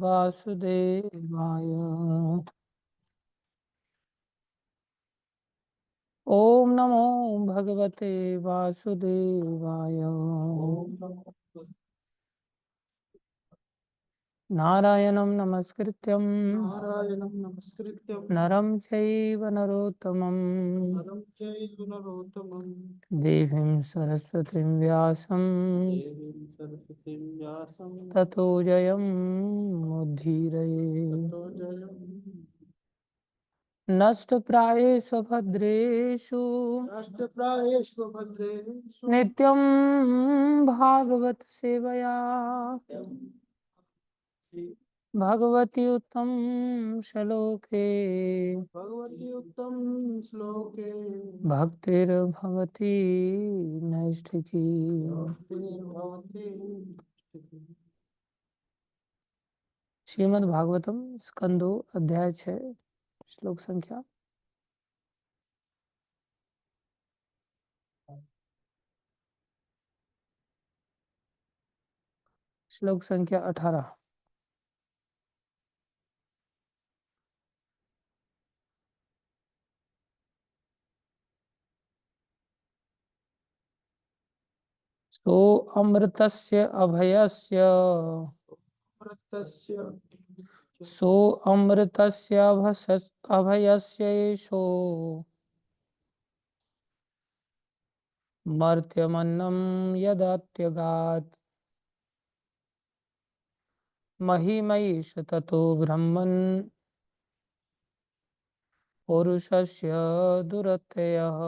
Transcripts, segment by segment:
वासुदेवाय। ओम नमो भगवते वासुदेवाय। नारायणं नमस्कृत्यं नारायणं नमस्कृत्यं नरं चैव नरोत्तमं नरं चैव नरोत्तमं देवीं सरस्वतीं व्यासं देवीं सरस्वतीं व्यासं ततो जयमुद्धीरये। ततो जयम्। नष्टप्रायेषु भद्रेषु राष्ट्रप्रायेषु भद्रेषु नित्यं भागवत सेवया भगवती उत्तम श्लोके भगवति उत्तम श्लोके भक्तिर्भवती नैष्ठिकी। भक्तिर्भवति। श्रीमद् भागवतम स्कंदो अध्याय 6 श्लोक संख्या श्लोक संख्या 18। सो अमृतस्य अभयस्य अमृतस्य सो अमृतस्य अभयस्य एषो मर्त्यमन्नं यदात्यगात् महिमैष ततो ब्रह्मन् पुरुषस्य दुरत्ययः।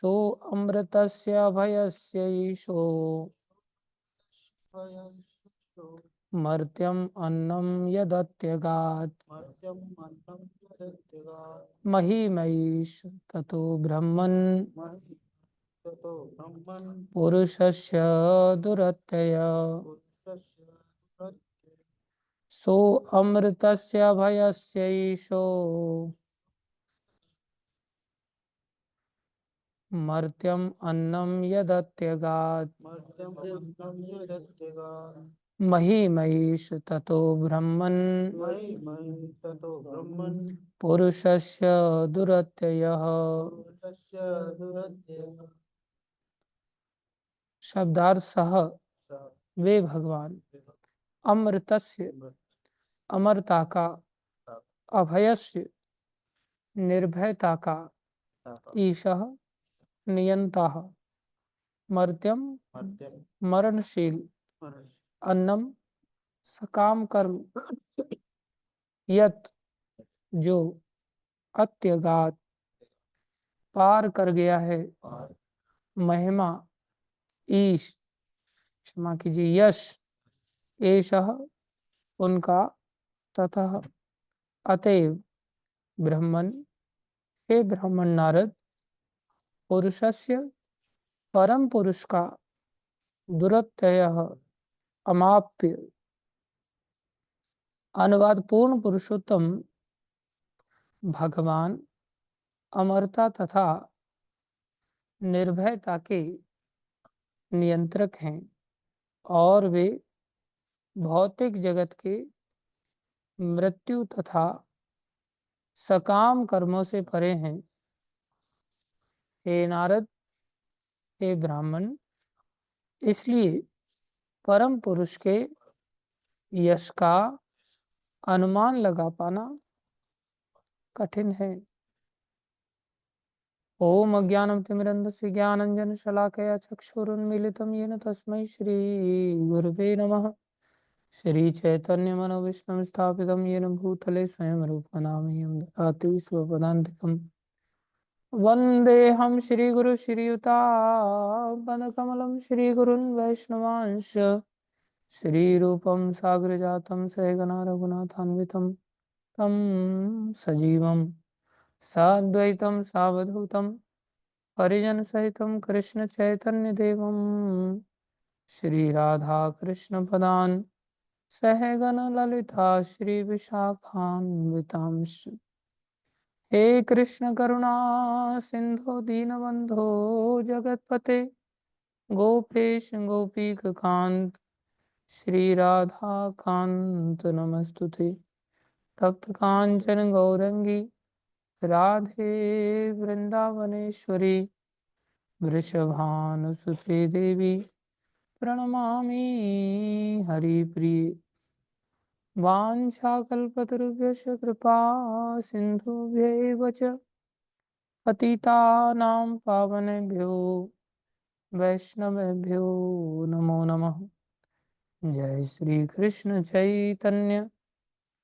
सो अमृतस्य अभयस्य ईशो मर्त्यम् अन्नं यदत्यगात् महिमैष ततो ब्रह्मन् पुरुषस्य दुरत्यय। सो अमृतस्य अभयस्य ईशो मर्त्यम् अन्नं यदत्यगात् महिमैष ततो ब्रह्मन् पुरुषस्य दुरत्ययः। शब्दार्थ सह वे भगवान अमृतस्य अमरता का अभयस्य निर्भयता का ईशः नियंता मर्त्यम मरणशील अन्नम सकाम कर्म यत जो अत्यगात पार कर गया है महिमा ईश क्षमा कीजिए यश एषः उनका तथा अतएव ब्रह्मन हे ब्राह्मण नारद पुरुषस्य परम पुरुष का दुरत्ययः अमाप्य अनुवाद पूर्ण पुरुषोत्तम भगवान अमरता तथा निर्भयता के नियंत्रक हैं और वे भौतिक जगत के मृत्यु तथा सकाम कर्मों से परे हैं। हे नारद हे ब्राह्मण इसलिए परम पुरुष के यश का अनुमान लगा पाना कठिन है। ओम अज्ञानं तिमिरन्धस्य ज्ञानाञ्जनशलाकया चक्षुरुन्मीलितं येन तस्मै श्री गुरुवे नमः। श्री चैतन्य मनोविष्णु स्थापितं येन भूतले स्वयं रूप नामयं ददाति स्वपदान्तिकम्। वन्देऽहं श्रीगुरु श्रीयुतापदकमलं श्रीगुरुन् वैष्णवांश श्रीरूपं साग्रजातं सहगना रघुनाथान्वितं तं सजीवं साद्वैतं सावधूतं परिजनसहितं कृष्णचैतन्यदेवं श्रीराधाकृष्णपदान् सहगणललिता श्रीविशाखान्वितांश्च। हे कृष्ण करुणा सिंधु दीनबंधो जगतपते गोपेश गोपीकांत श्री राधा कांत नमस्तुते। तप्त कांचन गौरंगी राधे वृंदावनेश्वरी वृषभानुसुते देवी प्रणमामि हरिप्रिये। वाञ्छाकल्पतरुभ्यश्च कृपा सिन्धुभ्यैव च पतितानां पावनेभ्यो वैष्णवेभ्यो नमो नमः। जय श्री कृष्ण चैतन्य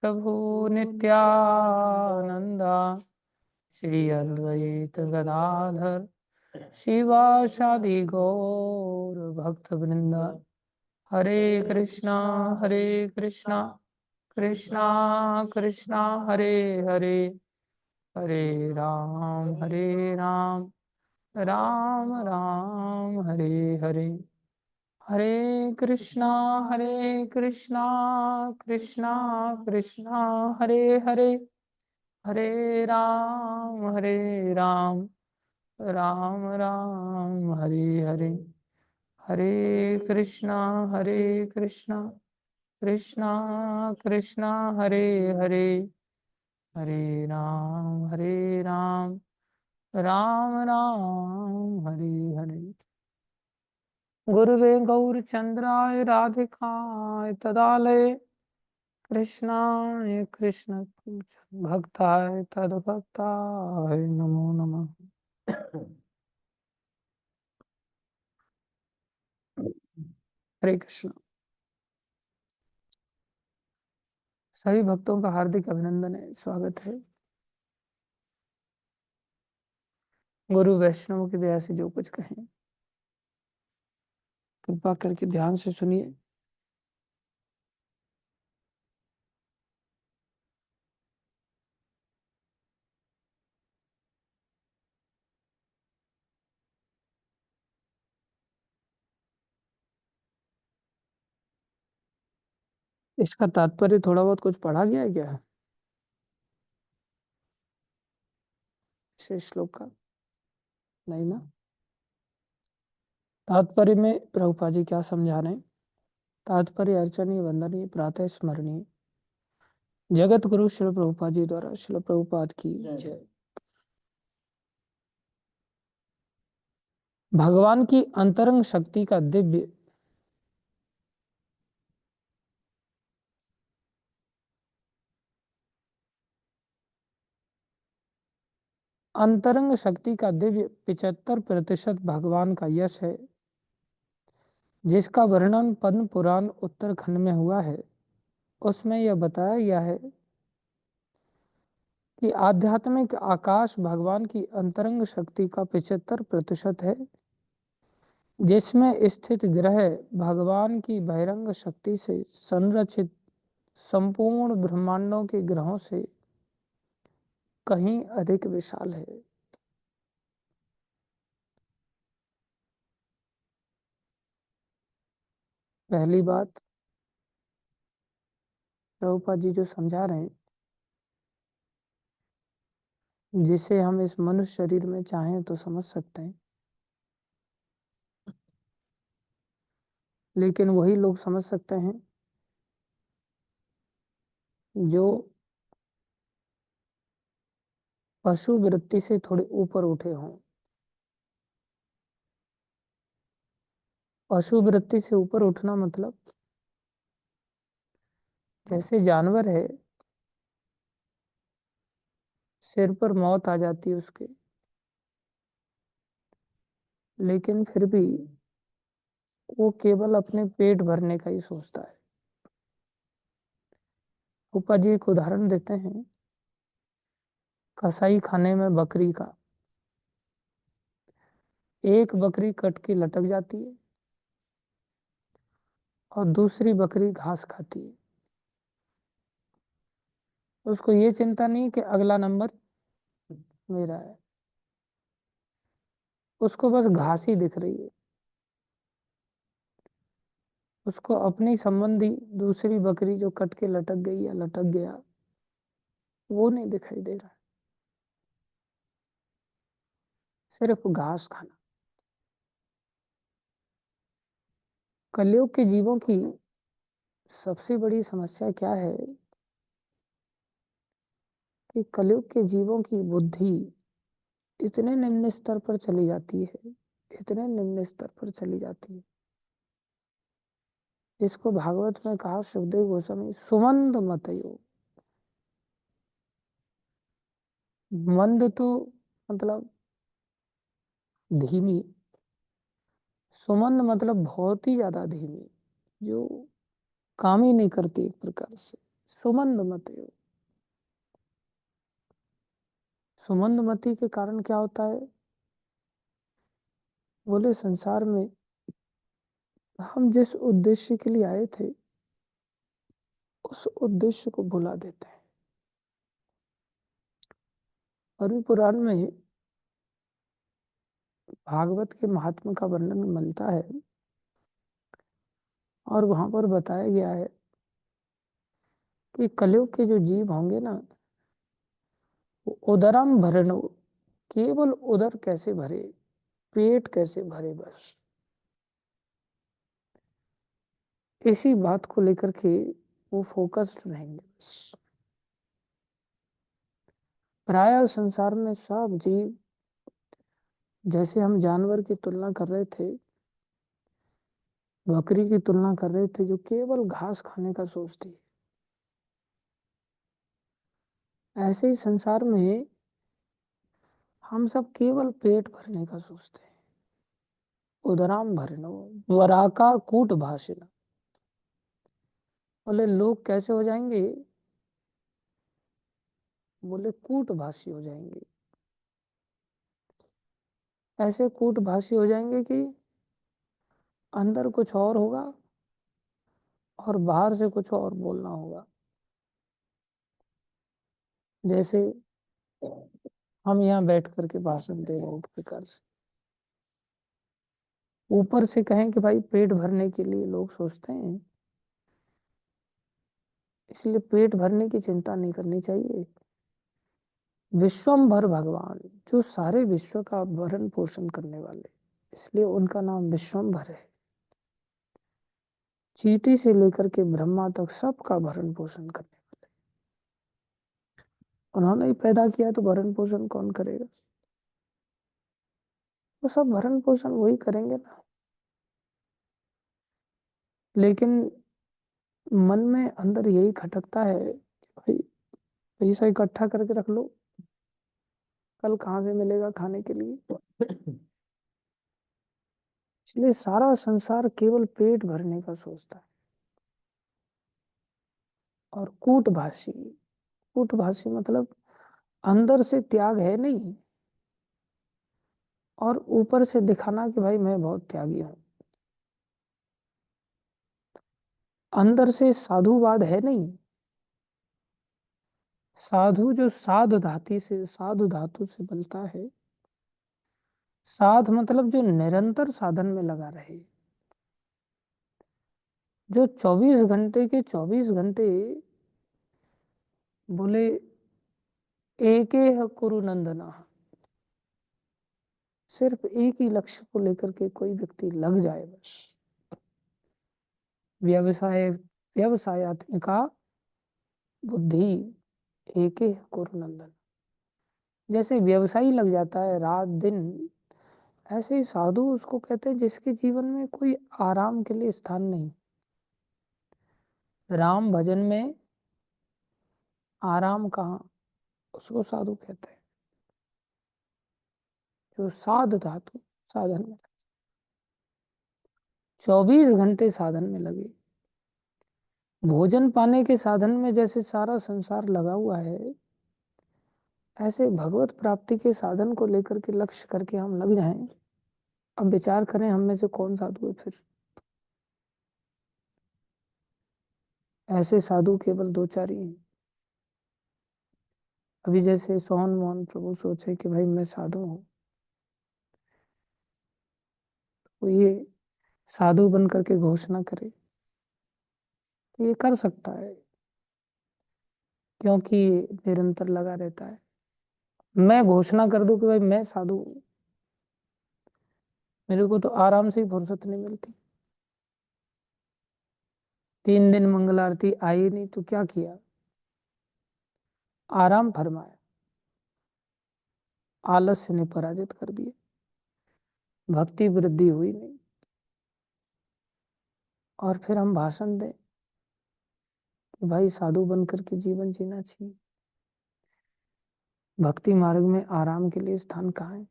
प्रभु नित्यानंद श्री अद्वैत गदाधर शिवासादि गौर भक्तवृंद। हरे कृष्णा कृष्णा कृष्णा हरे हरे, हरे राम राम राम हरे हरे। हरे कृष्णा कृष्णा कृष्णा हरे हरे, हरे राम राम राम हरे हरे। हरे कृष्णा कृष्णा कृष्णा हरे हरे, हरे राम राम राम हरे हरे। गुरुवे गौरचंद्राय राधिकाय तदालये कृष्णाय कृष्ण भक्ताय तद्भक्ताय नमो नमः। हरे कृष्ण। सभी भक्तों का हार्दिक अभिनंदन है, स्वागत है। गुरु वैष्णव की दया से जो कुछ कहें कृपा करके ध्यान से सुनिए। इसका तात्पर्य थोड़ा बहुत कुछ पढ़ा गया है क्या शेष श्लोक का? नहीं ना। तात्पर्य में प्रभुपाद जी क्या समझा रहे हैं? तात्पर्य अर्चनीय वंदनीय प्रातः स्मरणीय जगत गुरु श्री प्रभुपाद जी द्वारा श्री प्रभुपाद की जय। भगवान की अंतरंग शक्ति का दिव्य अंतरंग शक्ति का दिव्य 75% भगवान का यश है, जिसका वर्णन पद्म पुराण उत्तरखंड में हुआ है। उसमें यह बताया गया है कि आध्यात्मिक आकाश भगवान की अंतरंग शक्ति का 75% है, जिसमें स्थित ग्रह भगवान की बहिरंग शक्ति से संरचित संपूर्ण ब्रह्मांडों के ग्रहों से कहीं अधिक विशाल है। पहली बात, प्रभुपाद जी जो समझा रहे हैं, जिसे हम इस मनुष्य शरीर में चाहें तो समझ सकते हैं, लेकिन वही लोग समझ सकते हैं जो पशु वृत्ति से थोड़े ऊपर उठे हों। पशु वृत्ति से ऊपर उठना मतलब जैसे जानवर है, सिर पर मौत आ जाती है उसके, लेकिन फिर भी वो केवल अपने पेट भरने का ही सोचता है। उपा जी एक उदाहरण देते हैं कसाई खाने में बकरी का। एक बकरी कट के लटक जाती है और दूसरी बकरी घास खाती है। उसको ये चिंता नहीं कि अगला नंबर मेरा है, उसको बस घास ही दिख रही है। उसको अपनी संबंधी दूसरी बकरी जो कट के लटक गई या लटक गया वो नहीं दिखाई दे रहा है, सिर्फ घास खाना। कलयुग के जीवों की सबसे बड़ी समस्या क्या है कि कलयुग के जीवों की बुद्धि इतने निम्न स्तर पर चली जाती है, इतने निम्न स्तर पर चली जाती है, जिसको भागवत में कहा सुखदेव गोस्वामी सुमंद मतयो। मंद तो मतलब धीमी, सुमंद मतलब बहुत ही ज्यादा धीमी, जो काम ही नहीं करती एक प्रकार से। सुमंद मतयो। सुमंद मति के कारण क्या होता है? बोले संसार में हम जिस उद्देश्य के लिए आए थे उस उद्देश्य को भुला देते हैं। और भी पुराण में भागवत के महात्मा का वर्णन मिलता है और वहां पर बताया गया है कि कलयुग के जो जीव होंगे ना, वो उदरम भरण, केवल उदर कैसे भरे, पेट कैसे भरे, बस इसी बात को लेकर के वो फोकस्ड रहेंगे बस। प्राय संसार में सब जीव, जैसे हम जानवर की तुलना कर रहे थे, बकरी की तुलना कर रहे थे जो केवल घास खाने का सोचती है, ऐसे ही संसार में हम सब केवल पेट भरने का सोचते हैं। उदराम भरनो वराका कूट भाषिणा। बोले लोग कैसे हो जाएंगे? बोले कूट भाषी हो जाएंगे। ऐसे कूट भाषी हो जाएंगे कि अंदर कुछ और होगा और बाहर से कुछ और बोलना होगा। जैसे हम यहाँ बैठ करके भाषण दे रहे हैं एक प्रकार से, ऊपर से कहें कि भाई पेट भरने के लिए लोग सोचते हैं, इसलिए पेट भरने की चिंता नहीं करनी चाहिए। विश्वम्भर भगवान, जो सारे विश्व का भरण पोषण करने वाले, इसलिए उनका नाम विश्वम्भर है। चींटी से लेकर के ब्रह्मा तक सबका भरण पोषण करने वाले उन्होंने ही पैदा किया, तो भरण पोषण कौन करेगा? वो सब भरण पोषण वही करेंगे ना। लेकिन मन में अंदर यही खटकता है कि भाई पैसा इकट्ठा करके रख लो, कल कहाँ से मिलेगा खाने के लिए। इसलिए सारा संसार केवल पेट भरने का सोचता है। और कूटभाषी, कूटभाषी मतलब अंदर से त्याग है नहीं और ऊपर से दिखाना कि भाई मैं बहुत त्यागी हूं। अंदर से साधुवाद है नहीं। साधु जो साध धातु से, साधु धातु से बनता है। साध मतलब जो निरंतर साधन में लगा रहे, जो 24 घंटे के 24 घंटे बोले एक कुरु नंदना, सिर्फ एक ही लक्ष्य को लेकर के कोई व्यक्ति लग जाए बस। व्यवसाय, व्यवसायत्मिका बुद्धि एक कुरु नंदन। जैसे व्यवसायी लग जाता है रात दिन, ऐसे ही साधु उसको कहते हैं जिसके जीवन में कोई आराम के लिए स्थान नहीं। राम भजन में आराम कहाँ, उसको साधु कहते हैं। जो साध धातु साधन में, 24 घंटे साधन में लगे। भोजन पाने के साधन में जैसे सारा संसार लगा हुआ है, ऐसे भगवत प्राप्ति के साधन को लेकर के लक्ष्य करके हम लग जाएं। अब विचार करें हम में से कौन साधु है फिर? ऐसे साधु केवल दो चार ही हैं। अभी जैसे सोहन मोहन प्रभु सोचे कि भाई मैं साधु हूँ, तो ये साधु बन करके घोषणा करे तो ये कर सकता है, क्योंकि निरंतर लगा रहता है। मैं घोषणा कर दूं कि भाई मैं साधु हूँ, मेरे को तो आराम से ही फुर्सत नहीं मिलती। 3 दिन मंगल आरती आई नहीं तो क्या किया? आराम फरमाया, आलस्य ने पराजित कर दिया, भक्ति वृद्धि हुई नहीं। और फिर हम भाषण दें कि भाई साधु बनकर के जीवन जीना चाहिए, भक्ति मार्ग में आराम के लिए स्थान कहाँ है?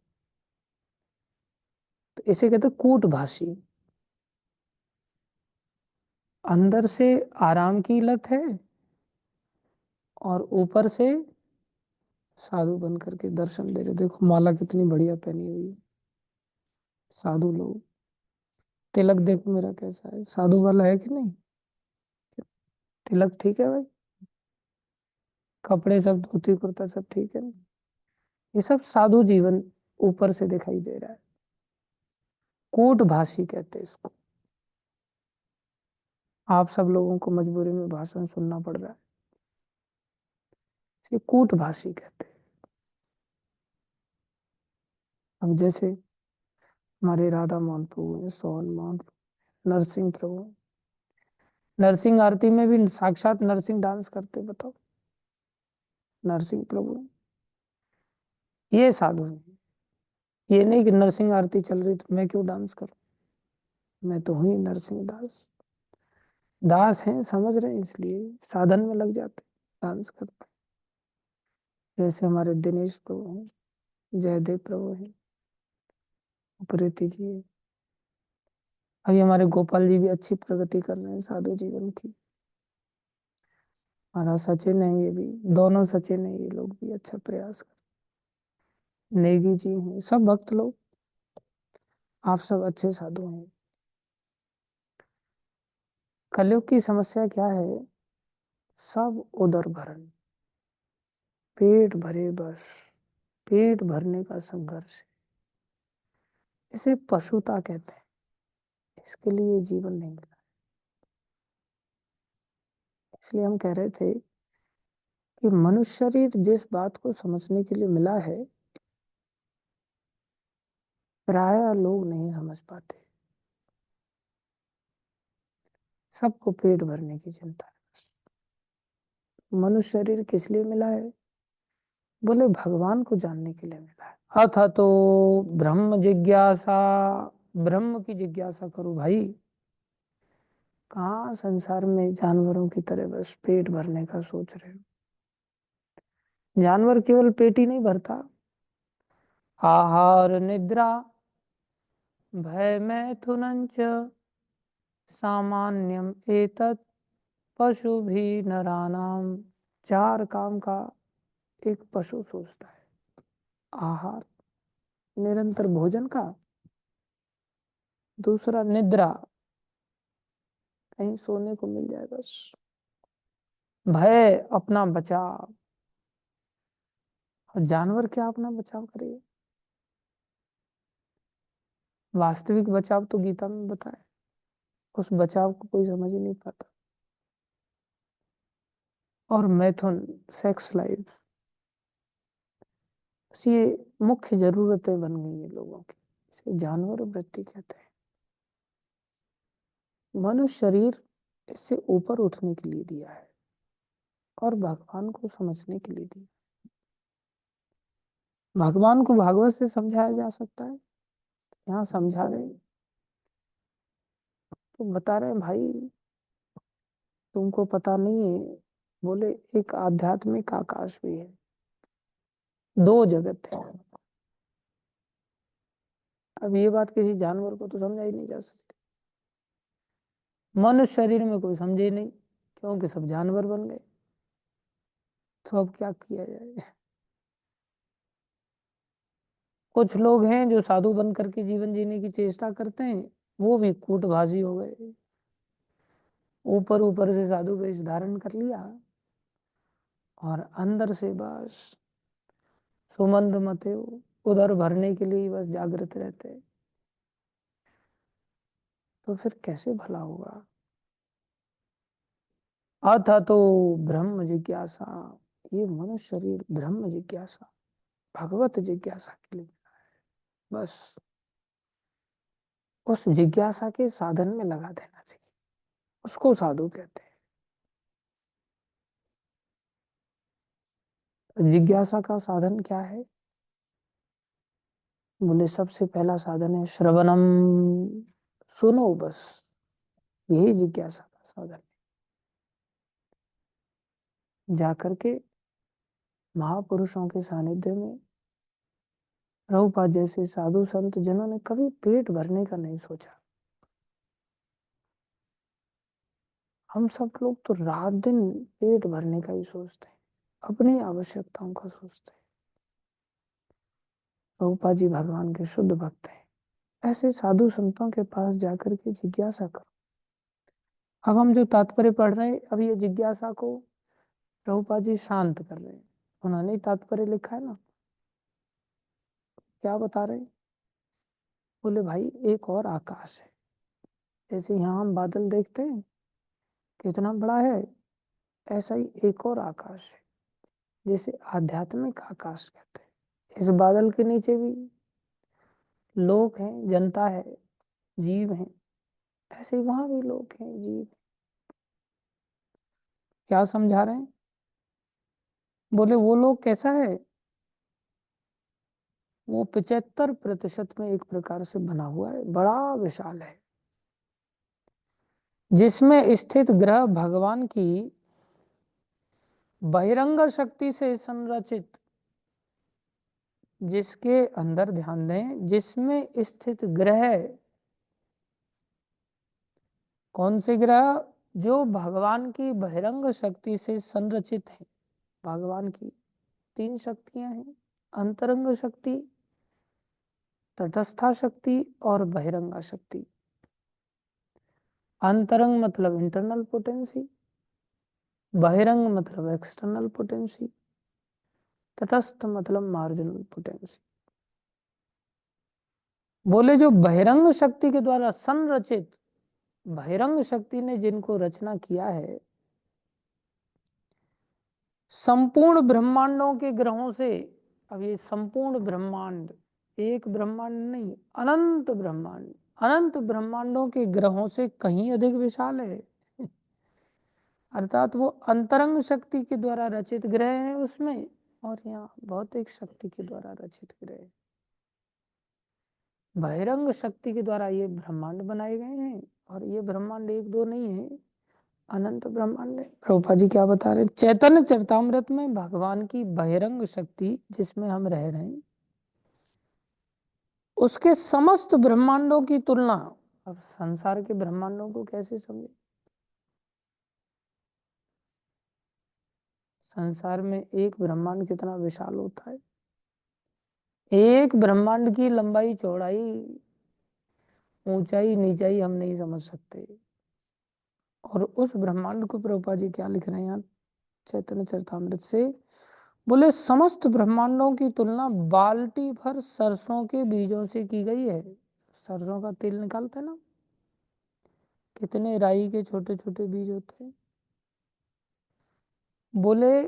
तो इसे कहते कूटभाषी। अंदर से आराम की लत है और ऊपर से साधु बन करके दर्शन दे रहे। देखो माला कितनी बढ़िया पहनी हुई है साधु लोग। तिलक देखो मेरा कैसा है, साधु वाला है कि नहीं? तिलक ठीक है भाई, कपड़े सब धोती कुर्ता सब ठीक है ना? ये सब साधु जीवन ऊपर से दिखाई दे रहा है। कूटभाषी कहते हैं इसको। आप सब लोगों को मजबूरी में भाषण सुनना पड़ रहा है, इसे कूटभाषी कहते हैं। अब जैसे हमारे राधा मोहन प्रभु हैं, सोहन मोहन प्रभु, नरसिंह प्रभु, नरसिंह आरती में भी साक्षात नरसिंह डांस करते, बताओ। नरसिंह प्रभु ये साधु हैं। ये नहीं कि नरसिंह आरती चल रही तो मैं क्यों डांस करूं, मैं तो हुई नरसिंह दास। दास हैं समझ रहे हैं, इसलिए साधन में लग जाते, डांस करते। जैसे हमारे दिनेश प्रभु हैं, जयदेव प्रभु हैं, प्रीति जी है। अभी हमारे गोपाल जी भी अच्छी प्रगति कर रहे हैं साधु जीवन की। हमारा सचिन है, ये भी दोनों सचिन है, ये लोग भी अच्छा प्रयास कर। नेगी जी हैं, सब भक्त लोग, आप सब अच्छे साधु हैं। कलयुग की समस्या क्या है? सब उदर भरण, पेट भरे बस, पेट भरने का संघर्ष। इसे पशुता कहते हैं, इसके लिए जीवन नहीं मिला। इसलिए हम कह रहे थे कि मनुष्य शरीर जिस बात को समझने के लिए मिला है, प्राय लोग नहीं समझ पाते। सबको पेट भरने की चिंता है। मनुष्य शरीर किस लिए मिला है? बोले भगवान को जानने के लिए मिला है। अथ तो ब्रह्म जिज्ञासा, ब्रह्म की जिज्ञासा करो भाई। कहाँ संसार में जानवरों की तरह बस पेट भरने का सोच रहे हो? जानवर केवल पेट ही नहीं भरता, आहार निद्रा भय मैथुनं च सामान्यम एतत् पशु भी नरानाम। 4 काम का एक पशु सोचता है। आहार, निरंतर भोजन का। दूसरा निद्रा, कहीं सोने को मिल जाए बस। भय, अपना बचाव। और जानवर क्या अपना बचाव करेगा? वास्तविक बचाव तो गीता में बताया, उस बचाव को कोई समझ ही नहीं पाता। और मैथुन, सेक्स लाइफ, ये मुख्य जरूरतें बन गई है लोगों की। इसे जानवर वृत्ति कहते हैं। मनुष्य शरीर इससे ऊपर उठने के लिए दिया है और भगवान को समझने के लिए दिया। भगवान को भागवत से समझाया जा सकता है, यहाँ समझा रहे हैं। तो बता रहे हैं भाई तुमको पता नहीं है, बोले एक आध्यात्मिक आकाश भी है, 2 जगत है। अब ये बात किसी जानवर को तो समझा ही नहीं जा सकती। मनुष्य शरीर में कोई समझे ही नहीं, क्योंकि सब जानवर बन गए। तो अब क्या किया जाए? कुछ लोग हैं जो साधु बन करके जीवन जीने की चेष्टा करते हैं, वो भी कूटबाजी हो गए। ऊपर ऊपर से साधु वेश धारण कर लिया और अंदर से बस सुमंद मते उधर भरने के लिए बस जागृत रहते। तो फिर कैसे भला होगा? अथ तो ब्रह्म जिज्ञासा, ये मनुष्य शरीर ब्रह्म जिज्ञासा, भगवत जिज्ञासा के लिए बस उस जिज्ञासा के साधन में लगा देना चाहिए। उसको साधु कहते हैं। जिज्ञासा का साधन क्या है? बोले सबसे पहला साधन है श्रवणम, सुनो बस, यही जिज्ञासा का साधन है। जाकर के महापुरुषों के सानिध्य में, प्रभुपाद जैसे साधु संत जिन्होंने कभी पेट भरने का नहीं सोचा। हम सब लोग तो रात दिन पेट भरने का ही सोचते हैं, अपनी आवश्यकताओं का सोचते हैं। प्रभुपाद जी भगवान के शुद्ध भक्त हैं। ऐसे साधु संतों के पास जाकर के जिज्ञासा करो। अब हम जो तात्पर्य पढ़ रहे हैं, अब ये जिज्ञासा को प्रभुपाद जी शांत कर रहे हैं। उन्होंने तात्पर्य लिखा है ना। क्या बता रहे हैं? बोले भाई एक और आकाश है। जैसे यहाँ हम बादल देखते हैं कितना बड़ा है, ऐसा ही एक और आकाश है, जिसे आध्यात्मिक आकाश कहते हैं। इस बादल के नीचे भी लोग हैं, जनता है, जीव हैं। ऐसे ही वहां भी लोग हैं, जीव। क्या समझा रहे हैं? बोले वो लोग कैसा है? वो 75% में एक प्रकार से बना हुआ है, बड़ा विशाल है, जिसमें स्थित ग्रह भगवान की बहिरंग शक्ति से संरचित, जिसके अंदर ध्यान दें, जिसमें स्थित ग्रह, कौन से ग्रह? जो भगवान की बहिरंग शक्ति से संरचित है। भगवान की 3 शक्तियां हैं, अंतरंग शक्ति, तटस्था शक्ति और बहिरंगा शक्ति। अंतरंग मतलब इंटरनल पोटेंसी, बहिरंग मतलब एक्सटर्नल पोटेंसी, तटस्थ मतलब मार्जिनल पोटेंसी। बोले जो बहिरंग शक्ति के द्वारा संरचित, बहिरंग शक्ति ने जिनको रचना किया है, संपूर्ण ब्रह्मांडों के ग्रहों से। अब ये संपूर्ण ब्रह्मांड, एक ब्रह्मांड नहीं, अनंत ब्रह्मांड, अनंत ब्रह्मांडों के ग्रहों से कहीं अधिक विशाल है। अर्थात वो अंतरंग शक्ति के द्वारा रचित ग्रह है उसमें, और यहाँ भौतिक शक्ति के द्वारा रचित ग्रह। बहिरंग शक्ति के द्वारा ये ब्रह्मांड बनाए गए हैं, और ये ब्रह्मांड एक दो नहीं है, अनंत ब्रह्मांड है। प्रभुपा जी क्या बता रहे? चैतन्य चरितामृत में भगवान की बहिरंग शक्ति जिसमें हम रह रहे हैं, उसके समस्त ब्रह्मांडों की तुलना। अब संसार के ब्रह्मांडों को कैसे समझे? संसार में एक ब्रह्मांड कितना विशाल होता है। एक ब्रह्मांड की लंबाई, चौड़ाई, ऊंचाई, नीचाई हम नहीं समझ सकते। और उस ब्रह्मांड को प्रभुपा जी क्या लिख रहे हैं यहाँ चैतन्य चरितामृत से? बोले समस्त ब्रह्मांडों की तुलना बाल्टी भर सरसों के बीजों से की गई है। सरसों का तेल निकालते हैं ना, कितने राई के छोटे छोटे बीज होते हैं। बोले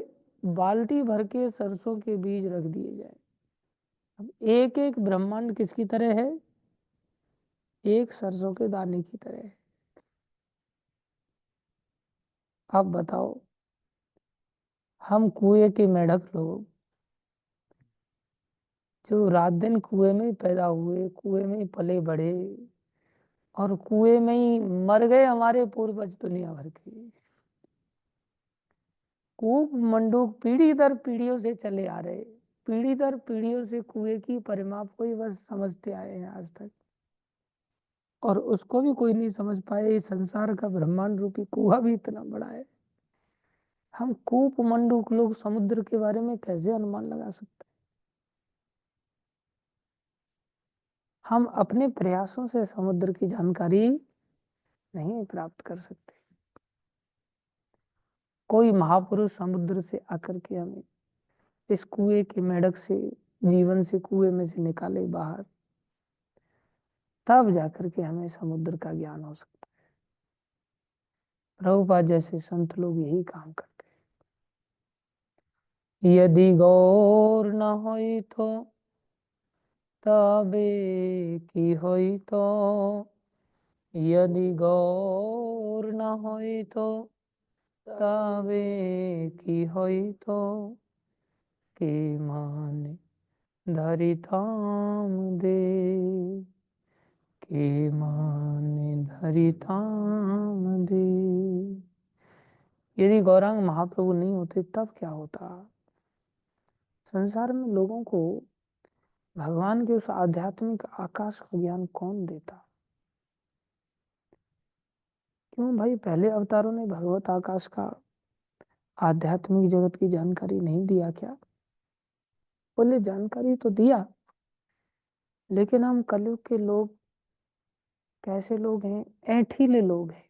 बाल्टी भर के सरसों के बीज रख दिए जाए। अब एक एक ब्रह्मांड किसकी तरह है? एक सरसों के दाने की तरह है। अब बताओ, हम कुएं के मेढक लोग, जो रात दिन कुएं में ही पैदा हुए, कुएं में ही पले बढ़े, और कुएं में ही मर गए हमारे पूर्वज दुनिया भर के। कूप मंडूक पीढ़ी दर पीढ़ियों से चले आ रहे, पीढ़ी दर पीढ़ियों से कुएं की परिमाप को ही बस समझते आए हैं आज तक, और उसको भी कोई नहीं समझ पाए। इस संसार का ब्रह्मांड रूपी कुआं भी इतना बड़ा है। हम कूप मंडूक लोग समुद्र के बारे में कैसे अनुमान लगा सकते? हम अपने प्रयासों से समुद्र की जानकारी नहीं प्राप्त कर सकते। कोई महापुरुष समुद्र से आकर के हमें इस कुएं के मेढक से, जीवन से, कुएं में से निकाले बाहर, तब जाकर के हमें समुद्र का ज्ञान हो सकता है। प्रभुपाद जैसे संत लोग यही काम करते हैं। यदि गौर न होई तो तबे की होई तो, यदि गौर न होई तो तबे की होई तो के माने धरि थाम दे, के माने धरि थाम दे। यदि गौरांग महाप्रभु नहीं होते तब क्या होता? संसार में लोगों को भगवान के उस आध्यात्मिक आकाश का ज्ञान कौन देता? क्यों भाई पहले अवतारों ने भगवत आकाश का, आध्यात्मिक जगत की जानकारी नहीं दिया क्या? बोले जानकारी तो दिया, लेकिन हम कलयुग के लोग कैसे लोग हैं? ऐंठीले लोग हैं।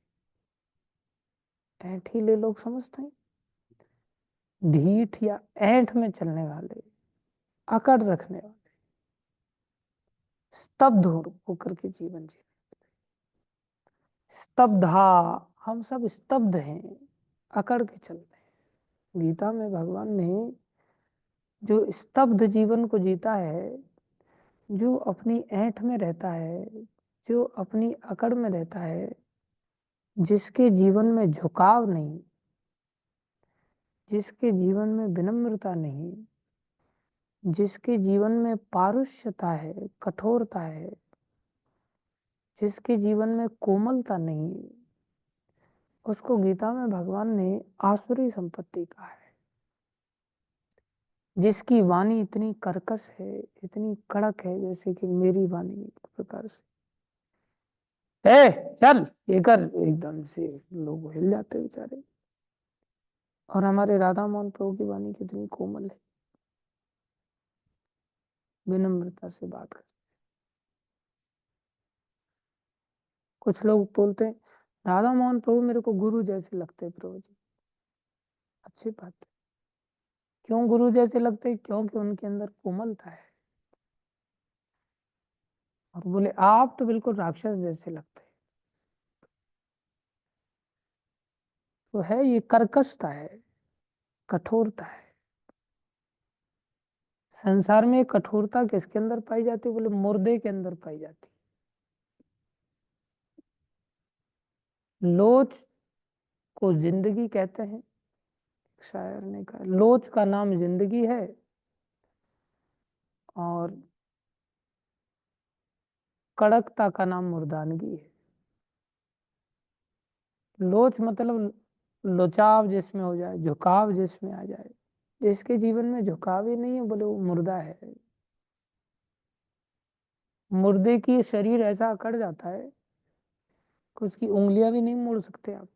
ऐंठीले लोग समझते हैं? ढीठ या ऐंठ में चलने वाले, अकड़ रखने वाले, स्तब्ध होकर के जीवन जी, स्तब्धा, हम सब स्तब्ध हैं, अकड़ के चलते हैं। गीता में भगवान ने जो स्तब्ध जीवन को जीता है, जो अपनी ऐंठ में रहता है, जो अपनी अकड़ में रहता है, जिसके जीवन में झुकाव नहीं, जिसके जीवन में विनम्रता नहीं, जिसके जीवन में पारुष्यता है, कठोरता है, जिसके जीवन में कोमलता नहीं, उसको गीता में भगवान ने आसुरी संपत्ति कहा है। जिसकी वाणी इतनी कर्कश है, इतनी कड़क है, जैसे कि मेरी वाणी एक प्रकार से, चल ये कर, एकदम से लोग हिल जाते बेचारे। और हमारे राधा मोहन प्रभु की वाणी कितनी कोमल है, विनम्रता से बात कर। कुछ लोग बोलते हैं राधा मोहन प्रभु मेरे को गुरु जैसे लगते हैं। प्रभु जी अच्छी बात है। क्यों गुरु जैसे लगते हैं? क्योंकि उनके अंदर कोमलता है। और बोले आप तो बिल्कुल राक्षस जैसे लगते हैं। तो है ये कर्कशता है, कठोरता है। संसार में कठोरता किसके अंदर पाई जाती है? बोले मुर्दे के अंदर पाई जाती है। लोच को जिंदगी कहते हैं, शायर ने कहा लोच का नाम जिंदगी है, और कड़कता का नाम मुर्दानगी है। लोच मतलब लोचाव जिसमें हो जाए, झुकाव जिसमें आ जाए। जिसके जीवन में झुकाव ही नहीं है, बोले वो मुर्दा है। मुर्दे की शरीर ऐसा अकड़ जाता है कि उसकी उंगलियां भी नहीं मोड़ सकते आप,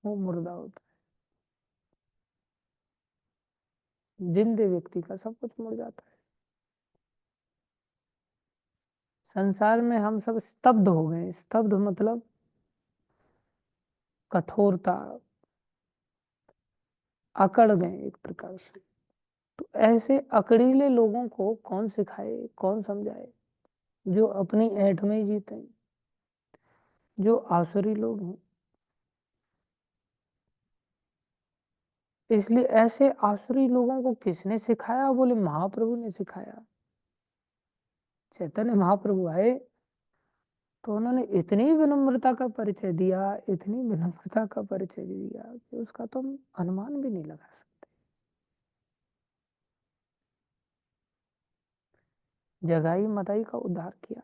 वो मुर्दा होता है। जिंदे व्यक्ति का सब कुछ मुड़ जाता है। संसार में हम सब स्तब्ध हो गए। स्तब्ध मतलब कठोरता, अकड़ गए एक प्रकार से। तो ऐसे अकड़ीले लोगों को कौन सिखाए, कौन समझाए? जो अपनी ऐंठ में ही जीते हैं, जो आसुरी लोग हैं। इसलिए ऐसे आसुरी लोगों को किसने सिखाया? बोले महाप्रभु ने सिखाया। चैतन्य महाप्रभु आए तो उन्होंने इतनी विनम्रता का परिचय दिया, इतनी विनम्रता का परिचय दिया कि उसका तो हम अनुमान भी नहीं लगा सकते। जगाई मदाई का उद्धार किया।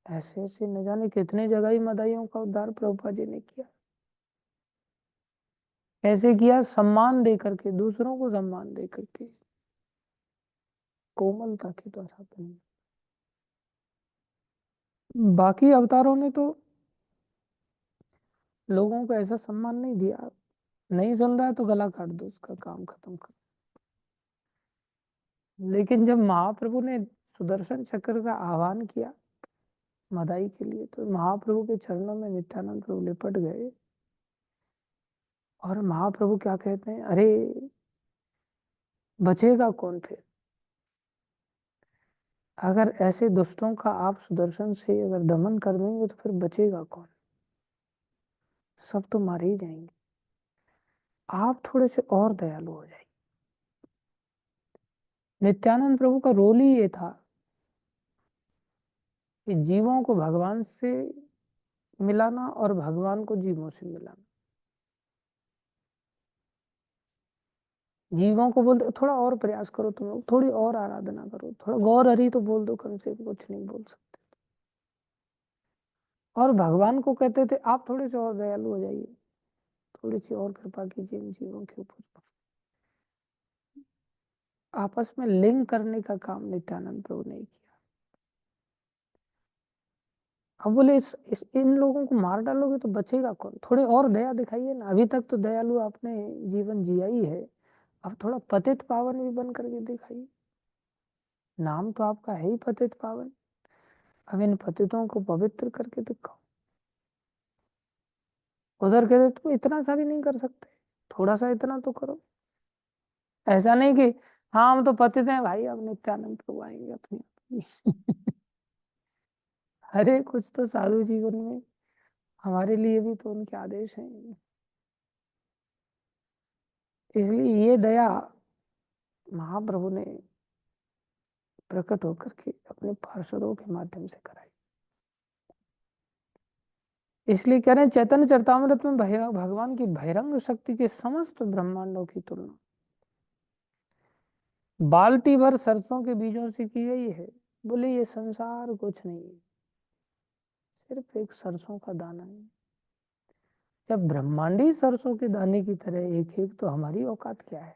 ऐसे ऐसे न जाने कितने जगाई मदाइयों का उद्धार प्रभुपाद जी ने किया। ऐसे किया सम्मान दे करके, दूसरों को सम्मान दे करके, कोमलता के द्वारा। बाकी अवतारों ने तो लोगों को ऐसा सम्मान नहीं दिया। नहीं सुन रहा है तो गला काट दो, उसका काम खत्म कर। लेकिन जब महाप्रभु ने सुदर्शन चक्र का आह्वान किया मदाई के लिए, तो महाप्रभु के चरणों में नित्यानंद प्रभु लिपट गए। और महाप्रभु क्या कहते हैं? अरे बचेगा कौन फिर? अगर ऐसे दुष्टों का आप सुदर्शन से अगर दमन कर देंगे तो फिर बचेगा कौन? सब तो मारे ही जाएंगे। आप थोड़े से और दयालु हो जाइए। नित्यानंद प्रभु का रोल ही ये था कि जीवों को भगवान से मिलाना और भगवान को जीवों से मिलाना। जीवों को बोलते थोड़ा और प्रयास करो, तुम लोग थोड़ी और आराधना करो, थोड़ा गौर हरि तो बोल दो, कम से कम कुछ नहीं बोल सकते। और भगवान को कहते थे आप थोड़े से और दयालु हो जाइए, थोड़ी सी और कृपा कीजिए इन जीवों के ऊपर। आपस में लिंक करने का काम नित्यानंद प्रभु ने किया। अब बोले इन लोगों को मार डालोगे तो बचेगा कौन, थोड़ी और दया दिखाइए ना, अभी तक तो दयालु आपने जीवन जिया ही है, अब थोड़ा पतित पावन भी बन करके दिखाइए। नाम तो आपका है ही पतित पावन, अब इन पतितों को पवित्र करके दिखाओ। उधर कहते तुम इतना सा भी नहीं कर सकते, थोड़ा सा इतना तो करो। ऐसा नहीं कि हाँ हम तो पतित हैं भाई, अब नित्यानंद प्रभु आएंगे अपने आप। अरे कुछ तो साधु जीवन में हमारे लिए भी तो उनके आदेश हैं। इसलिए ये दया महाप्रभु ने प्रकट होकर के अपने पार्षदों के माध्यम से कराई। इसलिए कह रहे हैं चैतन्य चरितामृत में भगवान की बहिरंग शक्ति के समस्त ब्रह्मांडों की तुलना बाल्टी भर सरसों के बीजों से की गई है। बोले ये संसार कुछ नहीं है, सिर्फ एक सरसों का दाना है। जब ब्रह्मांडी सरसों के दाने की तरह एक एक, तो हमारी औकात क्या है।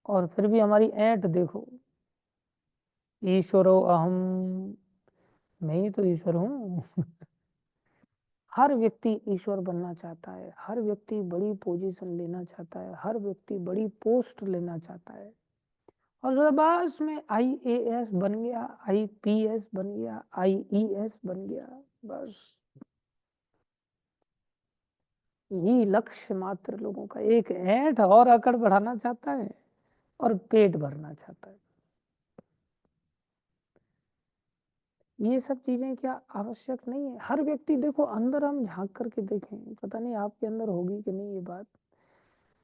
और फिर भी हमारी ऐंठ देखो, ईश्वरो अहम, मैं ही तो ईश्वर हूँ। हर व्यक्ति ईश्वर बनना चाहता है, हर व्यक्ति बड़ी पोजीशन लेना चाहता है, हर व्यक्ति बड़ी पोस्ट लेना चाहता है। और बस में IAS बन गया, IPS बन गया, IES बन गया, बस यही लक्ष्य मात्र लोगों का। एक ऐंठ और अकड़ बढ़ाना चाहता है और पेट भरना चाहता है। ये सब चीजें क्या आवश्यक नहीं है। हर व्यक्ति देखो, अंदर हम झांक करके देखें, पता नहीं आपके अंदर होगी कि नहीं ये बात।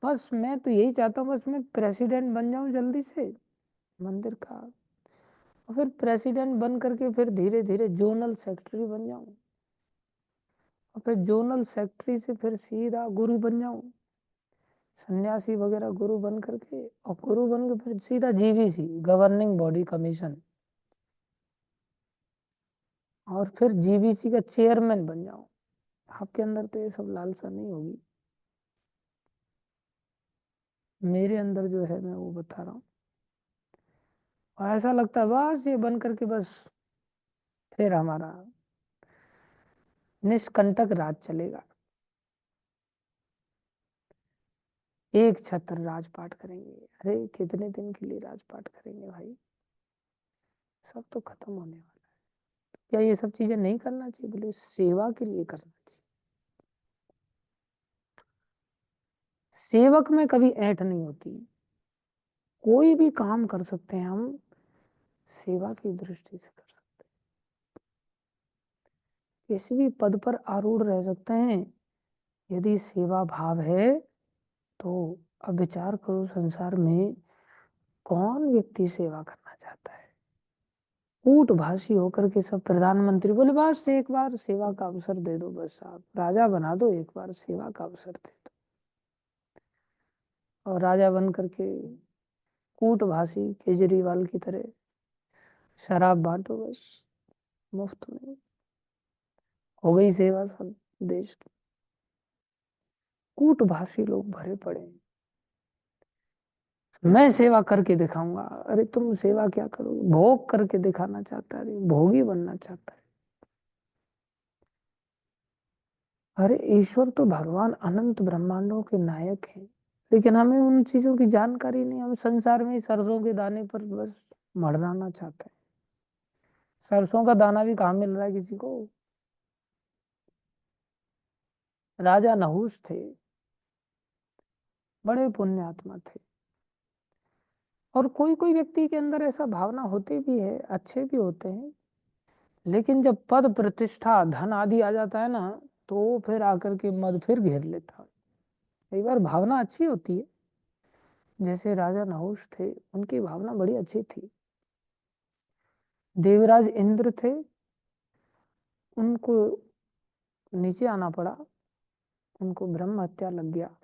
बस मैं तो यही चाहता हूँ, बस मैं प्रेसिडेंट बन जाऊं जल्दी से मंदिर का, और फिर प्रेसिडेंट बन करके फिर धीरे धीरे जोनल सेक्रेटरी बन जाऊं, और फिर जोनल सेक्रेटरी से फिर सीधा गुरु बन जाऊं, सन्यासी वगैरह गुरु बन करके, और गुरु बन के फिर सीधा GBC गवर्निंग बॉडी कमीशन, और फिर GBC का चेयरमैन बन जाऊं। आपके अंदर तो ये सब लालसा नहीं होगी, मेरे अंदर जो है मैं वो बता रहा हूँ। और ऐसा लगता है बस ये बन करके बस फिर हमारा निष्कंटक राज चलेगा, एक छत्र राजपाट करेंगे। अरे कितने दिन के लिए राजपाट करेंगे भाई, सब तो खत्म होने वाला है। क्या ये सब चीजें नहीं करना चाहिए? बोले सेवा के लिए करना चाहिए। सेवक में कभी ऐंठ नहीं होती, कोई भी काम कर सकते हैं हम, सेवा की दृष्टि से कर सकते हैं, किसी भी पद पर आरूढ़ रह सकते हैं। यदि सेवा भाव है तो अब विचार करो, संसार में कौन व्यक्ति सेवा करना चाहता है? कूट भाषी होकर के सब प्रधानमंत्री बोले बस एक बार सेवा का अवसर दे दो, बस आप राजा बना दो, एक बार सेवा का अवसर दे दो, और राजा बन करके कूट भाषी केजरीवाल की तरह शराब बांटो, बस मुफ्त में हो गई सेवा सब देश की। कूट भाषी लोग भरे पड़े हैं, मैं सेवा करके दिखाऊंगा। अरे तुम सेवा क्या करोगे? भोग करके दिखाना चाहता है, भोगी बनना चाहता है। अरे ईश्वर तो भगवान अनंत ब्रह्मांडों के नायक हैं, लेकिन हमें उन चीजों की जानकारी नहीं। हम संसार में सरसों के दाने पर बस मड़राना चाहते हैं। सरसों का दाना भी कहाँ मिल रहा है किसी को? राजा नहुष थे, बड़े पुण्यात्मा थे, और कोई कोई व्यक्ति के अंदर ऐसा भावना होती भी है, अच्छे भी होते हैं, लेकिन जब पद प्रतिष्ठा धन आदि आ जाता है ना, तो फिर आकर के मद फिर घेर लेता है। कई बार भावना अच्छी होती है, जैसे राजा नहुष थे, उनकी भावना बड़ी अच्छी थी। देवराज इंद्र थे, उनको नीचे आना पड़ा, उनको ब्रह्म हत्या लग गया।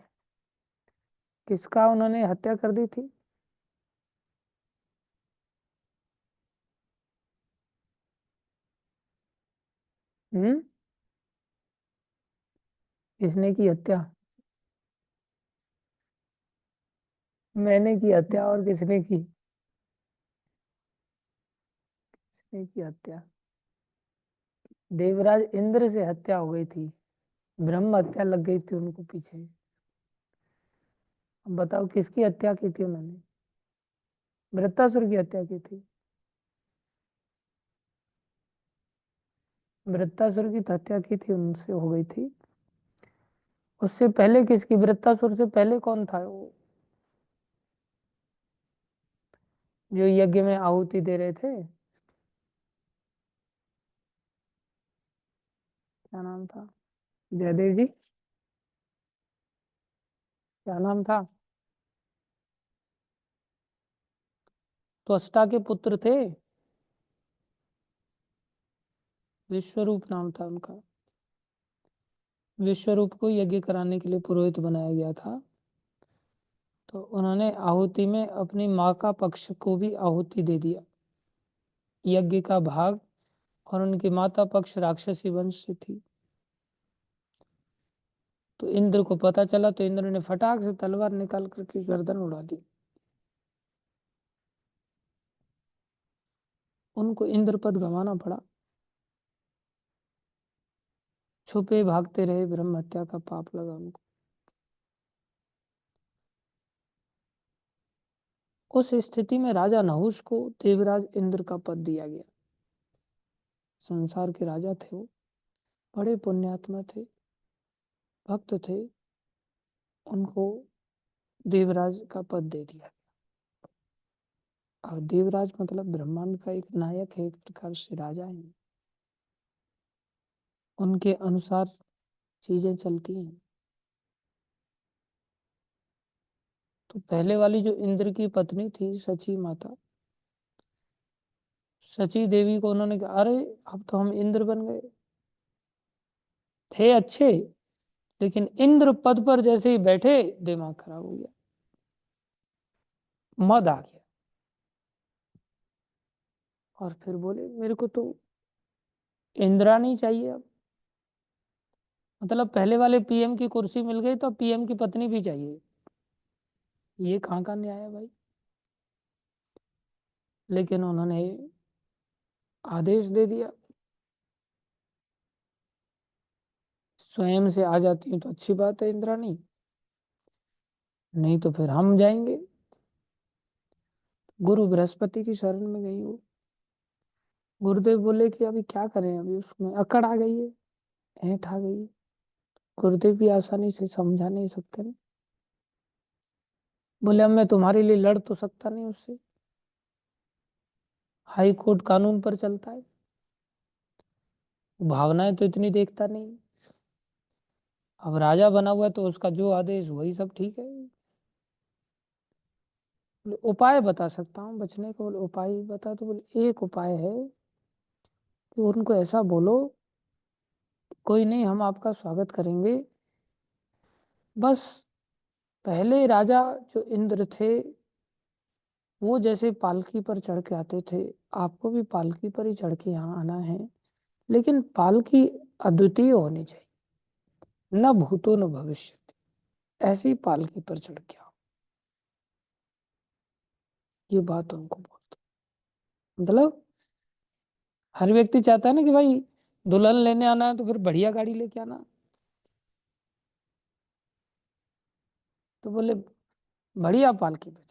किसका उन्होंने हत्या कर दी थी? हम्म, किसने की हत्या? मैंने की हत्या और किसने की? किसने की हत्या? देवराज इंद्र से हत्या हो गई थी, ब्रह्म हत्या लग गई थी उनको पीछे। अब बताओ किसकी हत्या की थी उन्होंने? वृत्तासुर की हत्या की थी। वृत्तासुर की तो हत्या की थी, उनसे हो गई थी। उससे पहले किसकी? वृत्तासुर से पहले कौन था वो, जो यज्ञ में आहुति दे रहे थे? क्या नाम था? जयदेव जी, क्या नाम था? त्वष्टा के पुत्र थे, विश्वरूप नाम था उनका। विश्वरूप को यज्ञ कराने के लिए पुरोहित बनाया गया था। तो उन्होंने आहुति में अपनी माँ का पक्ष को भी आहुति दे दिया, यज्ञ का भाग। और उनकी माता पक्ष राक्षसी वंश से थी। तो इंद्र को पता चला, तो इंद्र ने फटाक से तलवार निकाल करके गर्दन उड़ा दी। उनको इंद्र पद गंवाना पड़ा। छुपे भागते रहे, ब्रह्म हत्या का पाप लगा उनको। उस स्थिति में राजा नहुष को देवराज इंद्र का पद दिया गया। संसार के राजा थे वो, बड़े पुण्यात्मा थे, भक्त थे। उनको देवराज का पद दे दिया। और देवराज मतलब ब्रह्मांड का एक नायक है, एक प्रकार से राजा है। उनके अनुसार चीजें चलती हैं। तो पहले वाली जो इंद्र की पत्नी थी, सची माता, सची देवी को उन्होंने कहा, अरे अब तो हम इंद्र बन गए। थे अच्छे, लेकिन इंद्र पद पर जैसे ही बैठे, दिमाग खराब हो गया, मद आ गया। और फिर बोले मेरे को तो इंद्रानी चाहिए अब। मतलब पहले वाले पीएम की कुर्सी मिल गई, तो पीएम की पत्नी भी चाहिए। ये कहाँ का न्याय है भाई? लेकिन उन्होंने आदेश दे दिया, स्वयं से आ जाती हूँ तो अच्छी बात है इंद्राणी, नहीं तो फिर हम जाएंगे। गुरु बृहस्पति की शरण में गई वो। गुरुदेव बोले कि अभी क्या करें, अभी उसमें अकड़ आ गई है, ऐंठ आ गई है। गुरुदेव भी आसानी से समझा नहीं सकते ना। बोले अब मैं तुम्हारे लिए लड़ तो सकता नहीं उससे, हाई कोर्ट कानून पर चलता है, भावनाएं तो इतनी देखता नहीं। अब राजा बना हुआ है तो उसका जो आदेश वही सब ठीक है। बोले उपाय बता सकता हूँ बचने का। बोले उपाय बता, तो बोले एक उपाय है कि उनको ऐसा बोलो, कोई नहीं हम आपका स्वागत करेंगे, बस पहले राजा जो इंद्र थे वो जैसे पालकी पर चढ़ के आते थे, आपको भी पालकी पर ही चढ़ के यहाँ आना है। लेकिन पालकी अद्वितीय होनी चाहिए, न भूतो न भविष्य, ऐसी पालकी पर चढ़ के आओ। ये बात उनको बोलते, मतलब हर व्यक्ति चाहता है ना कि भाई दुल्हन लेने आना है तो फिर बढ़िया गाड़ी लेके आना। तो बोले बढ़िया पालकी पर चढ़।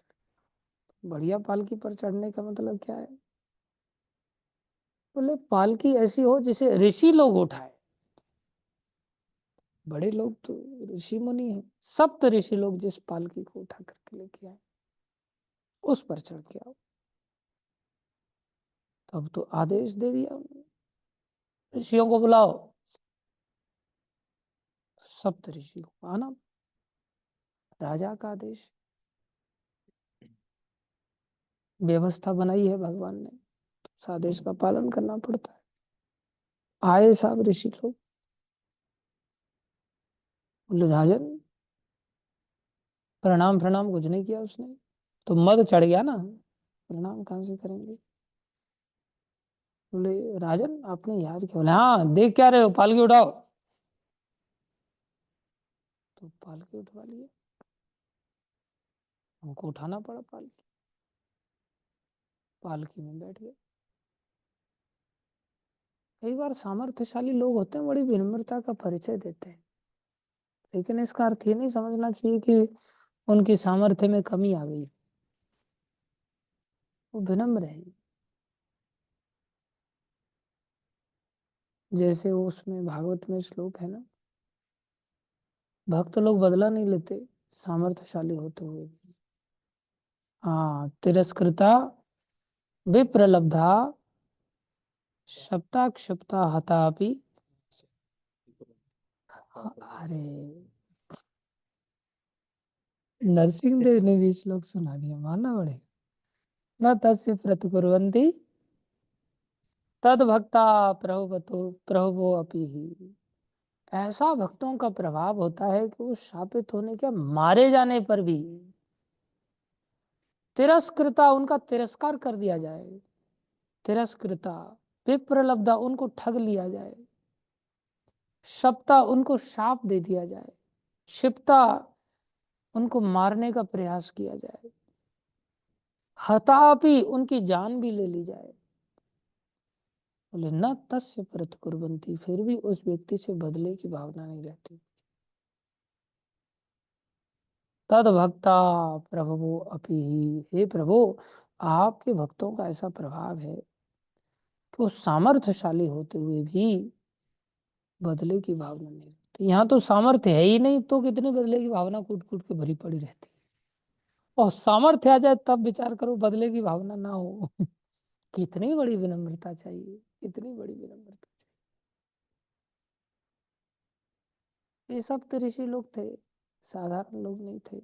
बढ़िया पालकी पर चढ़ने का मतलब क्या है? बोले पालकी ऐसी हो जिसे ऋषि लोग उठाए। बड़े लोग तो ऋषि मुनि हैं, सप्त ऋषि लोग जिस पालकी को उठा करके लेके आए, उस पर चढ़ के आओ। तब तो आदेश दे दिया उन्होंने, ऋषियों को बुलाओ। सप्त ऋषि को आना, राजा का आदेश, व्यवस्था बनाई है भगवान ने, तो उस आदेश का पालन करना पड़ता है। आए साहब ऋषि लोग, बोले राजन प्रणाम प्रणाम कुछ नहीं किया उसने, तो मद चढ़ गया ना, प्रणाम कहाँ से करेंगे। बोले राजन आपने याद किया, बोले हाँ देख क्या रहे हो, पालकी उठाओ। तो पालकी उठवा लिया, हमको उठाना पड़ा पालकी, पालकी में बैठ गए। कई बार सामर्थ्यशाली लोग होते हैं बड़ी विनम्रता का परिचय देते हैं, लेकिन इसका अर्थ ये नहीं समझना चाहिए कि उनकी सामर्थ्य में कमी आ गई, वो विनम्र है। जैसे उसमें भागवत में श्लोक है ना, भक्त लोग बदला नहीं लेते सामर्थ्यशाली होते हुए भी। हाँ, तिरस्कृता विप्रलब्धा शब्दा क्षिप्ता हतापि। अरे नरसिंह देव ने भी श्लोक सुना दिया, मानना पड़े। न तस्य प्रतिकुर्वन्ति तद भक्ता प्रभुवतो प्रभुवो अपि ही। ऐसा भक्तों का प्रभाव होता है कि वो शापित होने के मारे जाने पर भी, तिरस्कृता उनका तिरस्कार कर दिया जाए, तिरस्कृता विप्रलब्धा उनको ठग लिया जाए, शप्ता उनको शाप दे दिया जाए, क्षिप्ता उनको मारने का प्रयास किया जाए, हतापि उनकी जान भी ले ली जाए, बोले न तस्य प्रतिकुर्वन्ति फिर भी उस व्यक्ति से बदले की भावना नहीं रहती। तद भक्ता प्रभु अपि ही, हे प्रभु आपके भक्तों का ऐसा प्रभाव है कि वो सामर्थ्यशाली होते हुए भी बदले की भावना नहीं रहती। यहाँ तो सामर्थ्य है ही नहीं तो कितनी बदले की भावना कूट कूट के भरी पड़ी रहती है, और सामर्थ्य आ जाए तब विचार करो बदले की भावना ना हो। कितनी बड़ी विनम्रता चाहिए, कितनी बड़ी विनम्रता चाहिए। ये सब तो ऋषि लोग थे, साधारण लोग नहीं थे।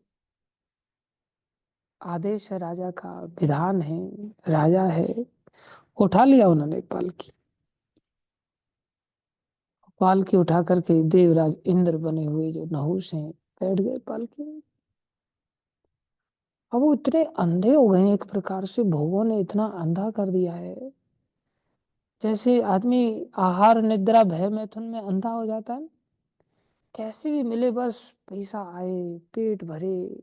आदेश है राजा का, विधान है, राजा है, उठा लिया उन्होंने पालकी, पालकी उठा करके देवराज इंद्र बने हुए जो नहुष हैं बैठ गए पालकी में। अब वो इतने अंधे हो गए एक प्रकार से, भोगों ने इतना अंधा कर दिया है, जैसे आदमी आहार निद्रा भय मैथुन में अंधा हो जाता है, कैसे भी मिले बस पैसा आए, पेट भरे,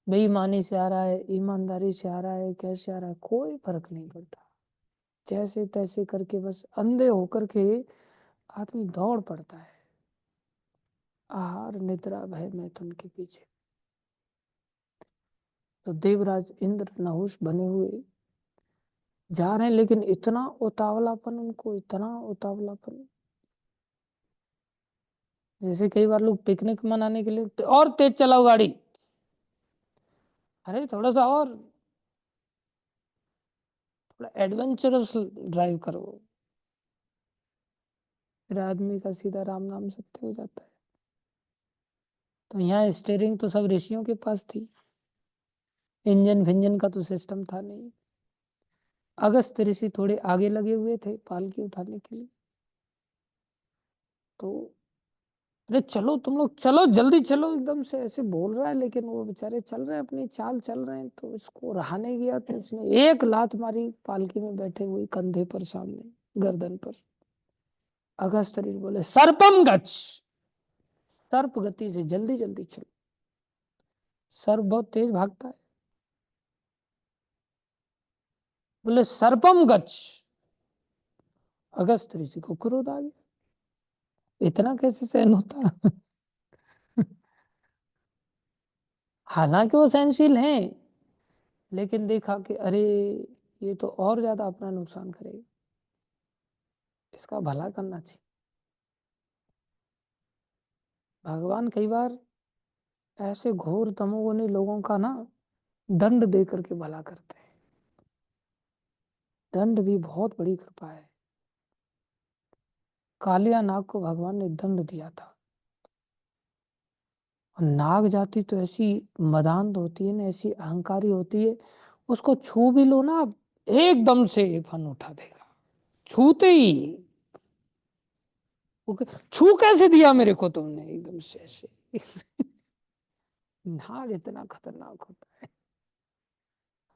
बेईमानी से आ रहा है ईमानदारी से आ रहा है कैसे आ रहा है कोई फर्क नहीं पड़ता, जैसे तैसे करके बस अंधे होकर के आदमी दौड़ पड़ता है आहार निद्रा भय मैथुन के पीछे। तो देवराज इंद्र नहुष बने हुए जा रहे हैं, लेकिन इतना उतावलापन उनको, इतना उतावलापन, जैसे कई बार लोग पिकनिक मनाने के लिए और तेज चलाओ गाड़ी, अरे थोड़ा सा और, थोड़ा एडवेंचरस ड्राइव करो, फिर आदमी का सीधा राम नाम सत्य हो जाता है। तो यहाँ स्टेयरिंग तो सब ऋषियों के पास थी, इंजन फिंजन का तो सिस्टम था नहीं। अगस्त ऋषि थोड़े आगे लगे हुए थे पालकी उठाने के लिए, तो अरे चलो तुम लोग चलो जल्दी चलो, एकदम से ऐसे बोल रहा है, लेकिन वो बेचारे चल रहे हैं अपनी चाल चल रहे हैं, तो इसको रहा नहीं गया, तो उसने एक लात मारी पालकी में बैठे हुए कंधे पर, सामने गर्दन पर। अगस्त ऋषि बोले सर्पम गच्छ, सर्प गति से जल्दी जल्दी चलो, सर्प बहुत तेज भागता है। बोले सर्पम गच्छ, अगस्त ऋषि को क्रोध आ गया, इतना कैसे सहन होता। हालांकि वो सहनशील हैं, लेकिन देखा कि अरे ये तो और ज्यादा अपना नुकसान करेगा, इसका भला करना चाहिए। भगवान कई बार ऐसे घोर तमोगुनी लोगों का ना दंड दे करके भला करते हैं, दंड भी बहुत बड़ी कृपा है। कालिया नाग को भगवान ने दंड दिया था, और नाग जाति तो ऐसी मदान्त होती है ना, ऐसी अहंकारी होती है, उसको छू भी लो ना एकदम से फन उठा देगा, छूते ही। छू कैसे दिया मेरे को तुमने एकदम से ऐसे। नाग इतना खतरनाक होता है।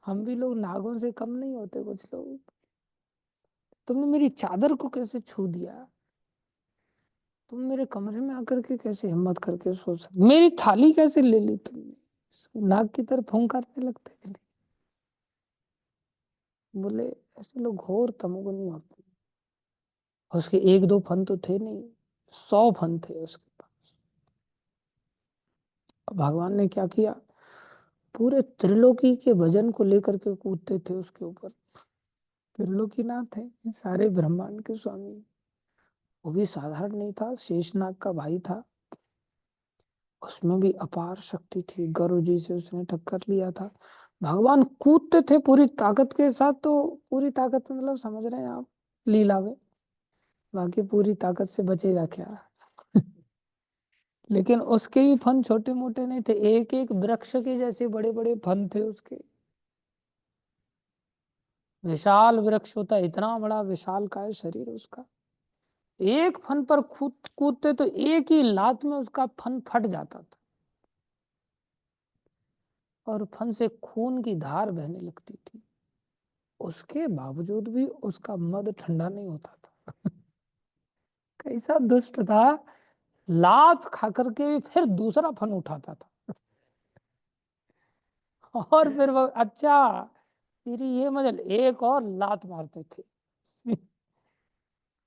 हम भी लोग नागों से कम नहीं होते कुछ लोग। तुमने मेरी चादर को कैसे छू दिया, तुम मेरे कमरे में आकर के कैसे हिम्मत करके सो सकते, मेरी थाली कैसे ले ली तुमने। नाग की तरफ फुंकारने लगते कि नहीं। बोले ऐसे लोग घोर तमोगुनी होते। उसके एक दो फन तो थे नहीं, 100 फन थे उसके पास। भगवान ने क्या किया, पूरे त्रिलोकी के भजन को लेकर के कूदते थे उसके ऊपर। त्रिलोकीनाथ है, ये सारे ब्रह्मांड के स्वामी। वो भी साधारण नहीं था, शेषनाग का भाई था। उसमें भी अपार शक्ति थी, गरुड़ जी से उसने टक्कर लिया था। भगवान कूदते थे पूरी ताकत के साथ, तो पूरी ताकत मतलब समझ रहे हैं आप, लीला में। बाकी पूरी ताकत से बचेगा क्या। लेकिन उसके भी फन छोटे मोटे नहीं थे, एक एक वृक्ष के जैसे बड़े बड़े फन थे उसके। विशाल वृक्ष होता है, इतना बड़ा विशाल का है शरीर उसका। एक फन पर कूदते तो एक ही लात में उसका फन फट जाता था, और फन से खून की धार बहने लगती थी। उसके बावजूद भी उसका मद ठंडा नहीं होता था। कैसा दुष्ट था, लात खा करके भी फिर दूसरा फन उठाता था। और फिर वो अच्छा तेरी ये मजल, एक और लात मारते थे।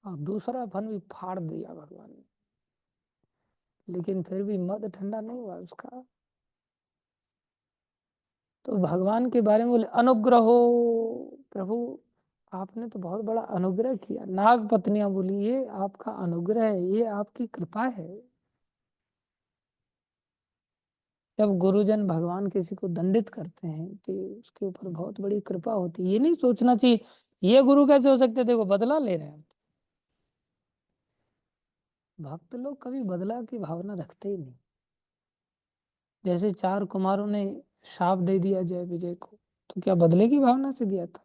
और दूसरा फन भी फाड़ दिया भगवान ने। लेकिन फिर भी मद ठंडा नहीं हुआ उसका। तो भगवान के बारे में बोले अनुग्रह हो प्रभु, आपने तो बहुत बड़ा अनुग्रह किया। नाग पत्नियां बोली ये आपका अनुग्रह है, ये आपकी कृपा है। जब गुरुजन भगवान किसी को दंडित करते हैं तो उसके ऊपर बहुत बड़ी कृपा होती है। ये नहीं सोचना चाहिए ये गुरु कैसे हो सकते, देखो बदला ले रहे हैं। भक्त लोग कभी बदला की भावना रखते ही नहीं। जैसे 4 कुमारों ने शाप दे दिया जय विजय को, तो क्या बदले की भावना से दिया था?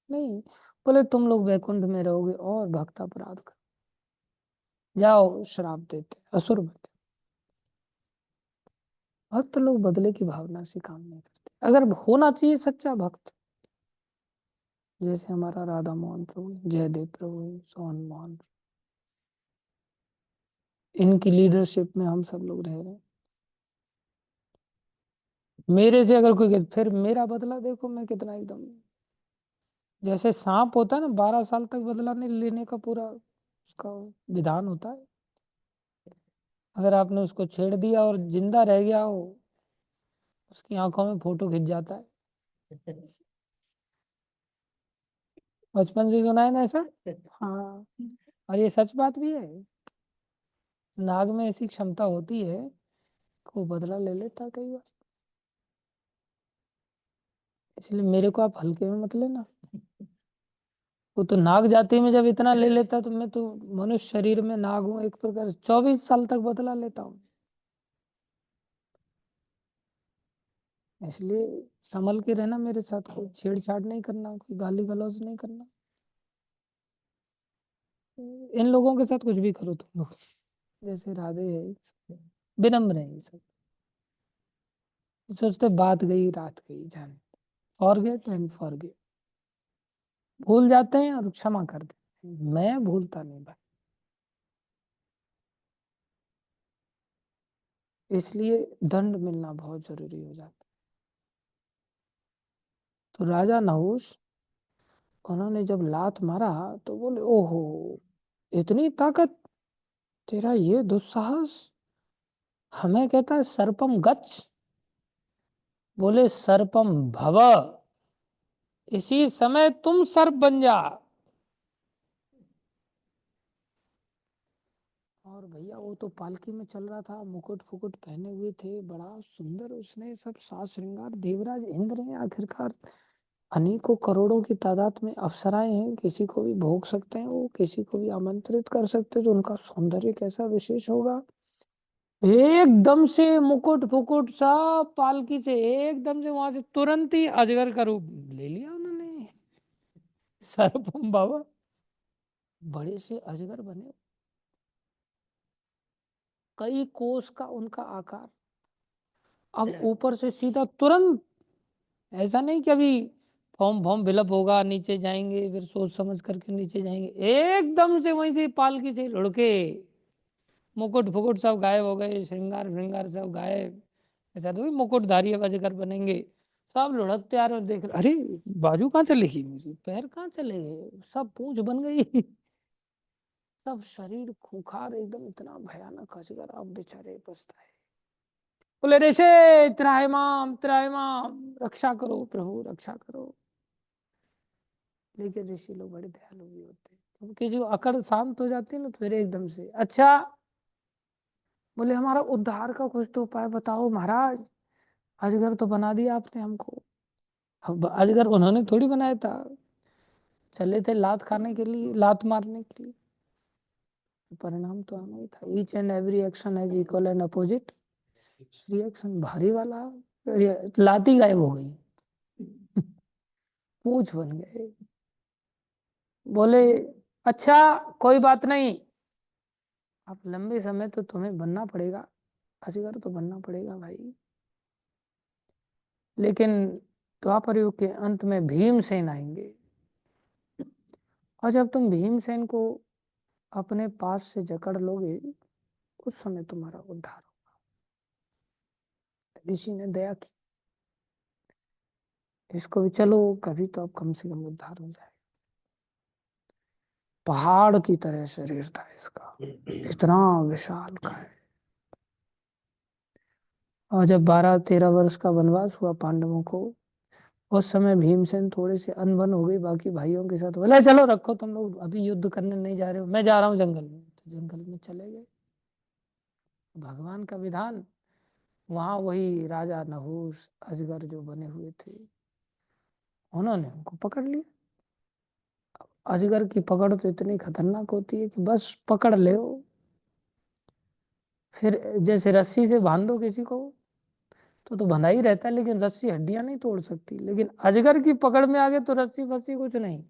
नहीं। बोले तुम लोग वैकुंठ में रहोगे और भक्त अपराध कर जाओ, श्राप देते, असुर बनते। भक्त लोग बदले की भावना से काम नहीं करते। अगर होना चाहिए सच्चा भक्त, जैसे हमारा राधा मोहन प्रभु, जयदेव प्रभु, सोहन मोहन, इनकी लीडरशिप में हम सब लोग रह रहे हैं। मेरे से अगर कोई फिर मेरा बदला देखो मैं कितना एकदम, जैसे सांप होता है ना, 12 साल तक बदला नहीं लेने का पूरा उसका विधान होता है। अगर आपने उसको छेड़ दिया और जिंदा रह गया हो, उसकी आंखों में फोटो खिंच जाता है। बचपन से सुना है ना ऐसा। हाँ, और ये सच बात भी है। नाग में ऐसी क्षमता होती है कि वो बदला ले लेता कई बार। इसलिए मेरे को आप हल्के में मत लेना। वो तो नाग जाति में जब इतना ले लेता, तो मैं तो मनुष्य शरीर में नाग हूँ एक प्रकार से, 24 साल तक बदला लेता हूँ। इसलिए संभल के रहना मेरे साथ, कोई छेड़छाड़ नहीं करना, कोई गाली गलौज नहीं करना। इन लोगों के साथ कुछ भी करो तुम लोग, जैसे राधे है, विनम्र है ये सब। सोचते बात गई रात गई, जाने, फॉरगेट एंड फॉरगिव, भूल जाते हैं और क्षमा कर देते हैं। मैं भूलता नहीं भाई। इसलिए दंड मिलना बहुत जरूरी हो जाता है। तो राजा नहुष, उन्होंने जब लात मारा तो बोले ओहो, इतनी ताकत, तेरा ये दुस्साहस, हमें कहता है सर्पम गच्छ। बोले सर्पम भव, इसी समय तुम सर्प बन जा। और भैया वो तो पालकी में चल रहा था, मुकुट फुकुट पहने हुए थे, बड़ा सुंदर उसने सब साज श्रृंगार, देवराज इंद्र हैं आखिरकार। अनेकों करोड़ों की तादाद में अप्सराएं हैं, किसी को भी भोग सकते हैं, वो किसी को भी आमंत्रित कर सकते हैं, तो उनका सौंदर्य कैसा विशेष होगा। एकदम से मुकुट फुकुट सब पालकी से एकदम से वहां से तुरंत ही अजगर का रूप ले लिया उन्होंने। सर्पम बाबा, बड़े से अजगर बने। कई कोस का उनका आकार। अब ऊपर से सीधा तुरंत, ऐसा नहीं कि अभी फॉर्म फॉर्म फिलअप होगा, नीचे जाएंगे, फिर सोच समझ करके नीचे जाएंगे, एकदम से वहीं से पालकी से लुढ़के मुकुट फुकुट सब गायब हो गए, श्रृंगार श्रृंगार सब गायब। ऐसा तो मुकुटधारी अजगर बनेंगे, सब लुढ़कते आ रहे हो, देख रहे, अरे बाजू कहाँ चली गई मेरी, पैर कहाँ चले गए, सब पूंछ बन गई। सब शरीर खूंखार एकदम, इतना भयानक अजगर। अब बेचारे पछताए, बोले ऋषि त्राहिमाम त्राहिमाम, रक्षा करो प्रभु रक्षा करो। लेकिन ऋषि लोग बड़े दयालु भी होते हैं, क्योंकि किसी को अकड़ शांत हो जाती है ना, तो फिर एकदम से अच्छा, बोले हमारा उद्धार का कुछ तो उपाय बताओ महाराज, अजगर तो बना दिया आपने हमको। अब अजगर उन्होंने थोड़ी बनाया था, चले थे लात खाने के लिए, लात मारने के लिए, परिणाम तो हमें ही था। Each and every action has equal and opposite reaction. भारी वाला लाती गायब हो गई, पूछ बन गए। बोले अच्छा कोई बात नहीं, अब लंबे समय तो तुम्हें बनना पड़ेगा, अजगर तो बनना पड़ेगा भाई, लेकिन द्वापर युग के अंत में भीमसेन आएंगे, और जब तुम भीमसेन को अपने पास से जकड़ लोगे, उस समय तुम्हारा उद्धार होगा। ऋषि ने दया की, इसको भी चलो कभी तो अब कम से कम उद्धार हो जाए। पहाड़ की तरह शरीर था इसका, इतना विशाल का है। और जब 12-13 वर्ष का वनवास हुआ पांडवों को, उस समय भीमसेन थोड़े से अनबन हो गई बाकी भाइयों के साथ, बोले चलो रखो तुम लोग, अभी युद्ध करने नहीं जा रहे हो, मैं जा रहा हूँ जंगल में। तो जंगल में चले गए, भगवान का विधान। वहां वही राजा नहुष अजगर जो बने हुए थे, उन्होंने उनको पकड़ लिया। अजगर की पकड़ तो इतनी खतरनाक होती है कि बस पकड़ ले, फिर जैसे रस्सी से बांध दो किसी को तो बंधा ही रहता है, लेकिन रस्सी हड्डियां नहीं तोड़ सकती, लेकिन अजगर की पकड़ में आ गए तो रस्सी फस्सी कुछ नहीं,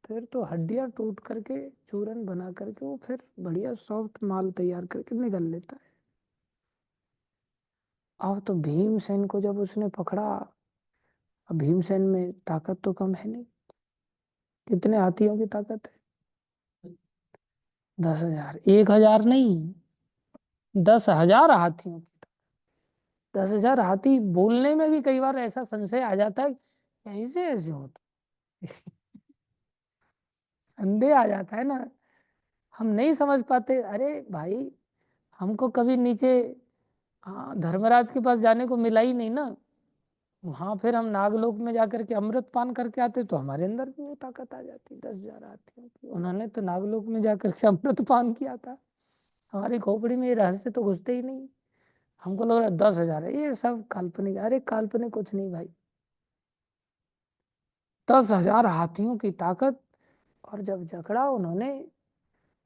फिर तो हड्डियां टूट करके चूरन बना करके वो फिर बढ़िया सॉफ्ट माल तैयार करके निकल लेता है। अब तो भीमसेन को जब उसने पकड़ा, अब भीमसेन में ताकत तो कम है नहीं, कितने हाथियों की ताकत है? 10,000, 1,000 नहीं, 10,000 हाथियों की। 10,000 हाथी बोलने में भी कई बार ऐसा संशय आ जाता है, कैसे ऐसे होता है? संदेह आ जाता है ना, हम नहीं समझ पाते। अरे भाई, हमको कभी नीचे, हाँ, धर्मराज के पास जाने को मिला ही नहीं ना, वहां फिर हम नागलोक में जाकर के अमृत पान करके आते तो हमारे अंदर भी वो ताकत आ जाती। 10,000 हाथियों की, उन्होंने तो नागलोक में जाकर के अमृत पान किया था, हमारी खोपड़ी में ये रहस्य तो घुसते ही नहीं। हमको लग रहा है 10,000 है, ये सब काल्पनिक। अरे काल्पनिक कुछ नहीं भाई, 10,000 हाथियों की ताकत। और जब जकड़ा उन्होंने,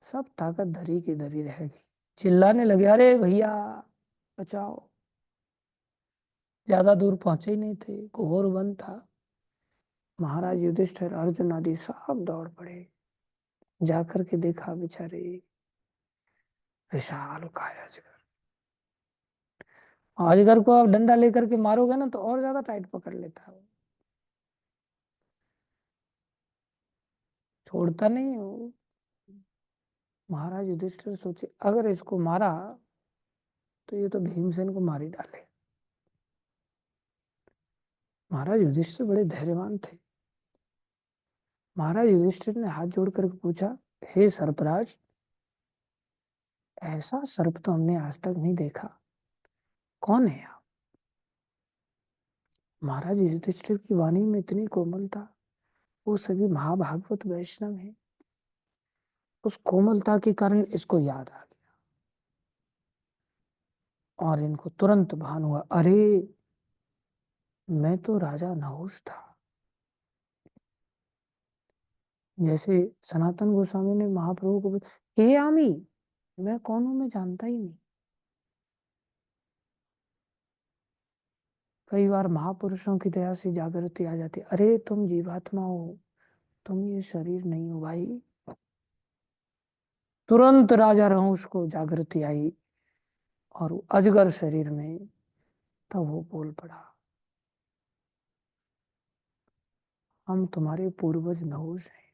सब ताकत धरी की धरी रह गई, चिल्लाने लगे अरे भैया बचाओ। ज्यादा दूर पहुंचे ही नहीं थे, घोर वन था। महाराज युधिष्ठिर अर्जुन आदि सब दौड़ पड़े, जाकर के देखा बेचारे विशाल काया अजगर। अजगर को आप डंडा लेकर के मारोगे ना तो और ज्यादा टाइट पकड़ लेता है वो, छोड़ता नहीं है वो। महाराज युधिष्ठिर सोचे अगर इसको मारा तो ये तो भीमसेन को मार ही डाले। महाराज युधिष्ठिर बड़े धैर्यवान थे। महाराज युधिष्ठिर ने हाथ जोड़ करके पूछा, हे सर्पराज, ऐसा सर्प तो हमने आज तक नहीं देखा, कौन है आप? महाराज युधिष्ठिर की वाणी में इतनी कोमलता, वो सभी महाभागवत वैष्णव हैं, उस कोमलता के कारण इसको याद आ गया, और इनको तुरंत भान हुआ, अरे मैं तो राजा नहुष था। जैसे सनातन गोस्वामी ने महाप्रभु को हे आमी, मैं कौन हूं, मैं जानता ही नहीं। कई बार महापुरुषों की दया से जागृति आ जाती, अरे तुम जीवात्मा हो, तुम ये शरीर नहीं हो भाई। तुरंत राजा नहुष को जागृति आई, और वो अजगर शरीर में, तब वो बोल पड़ा, हम तुम्हारे पूर्वज नहुष हैं।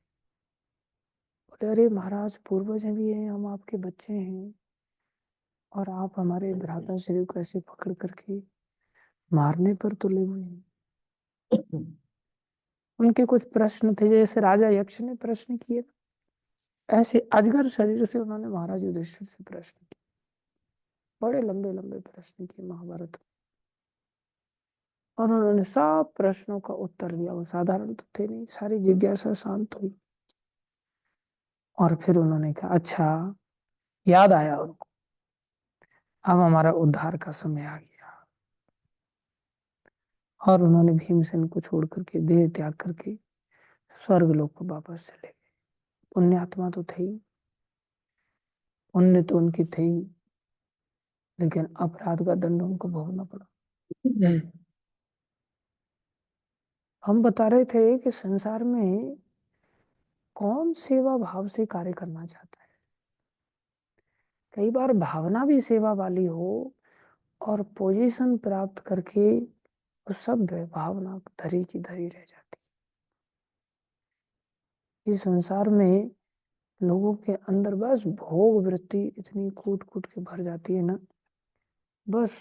बोले अरे महाराज, पूर्वज भी हैं, हम आपके बच्चे हैं, और आप हमारे भ्राता शरीर को ऐसे पकड़ करके मारने पर तुले हुए हैं। उनके कुछ प्रश्न थे, जैसे राजा यक्ष ने प्रश्न किए, ऐसे अजगर शरीर से उन्होंने महाराज युधिष्ठिर से प्रश्न किए। बड़े लंबे लंबे प्रश्न किए महाभारत में, और उन्होंने सब प्रश्नों का उत्तर दिया। वो साधारण तो थे नहीं, सारी जिज्ञासा शांत हुई। और फिर उन्होंने कहा अच्छा, याद आया उनको, अब हमारा उद्धार का समय आ गया। और उन्होंने भीमसेन को छोड़ करके, देह त्याग करके स्वर्ग लोक को वापस चले गए। पुण्यात्मा तो थे ही, पुण्य तो उनकी थे ही, लेकिन अपराध का दंड उनको भोगना पड़ा। हम बता रहे थे कि संसार में कौन सेवा भाव से कार्य करना चाहता है। कई बार भावना भी सेवा वाली हो, और पोजीशन प्राप्त करके वो सब भावना धरी की धरी रह जाती है। इस संसार में लोगों के अंदर बस भोग वृत्ति इतनी कूट कूट के भर जाती है ना, बस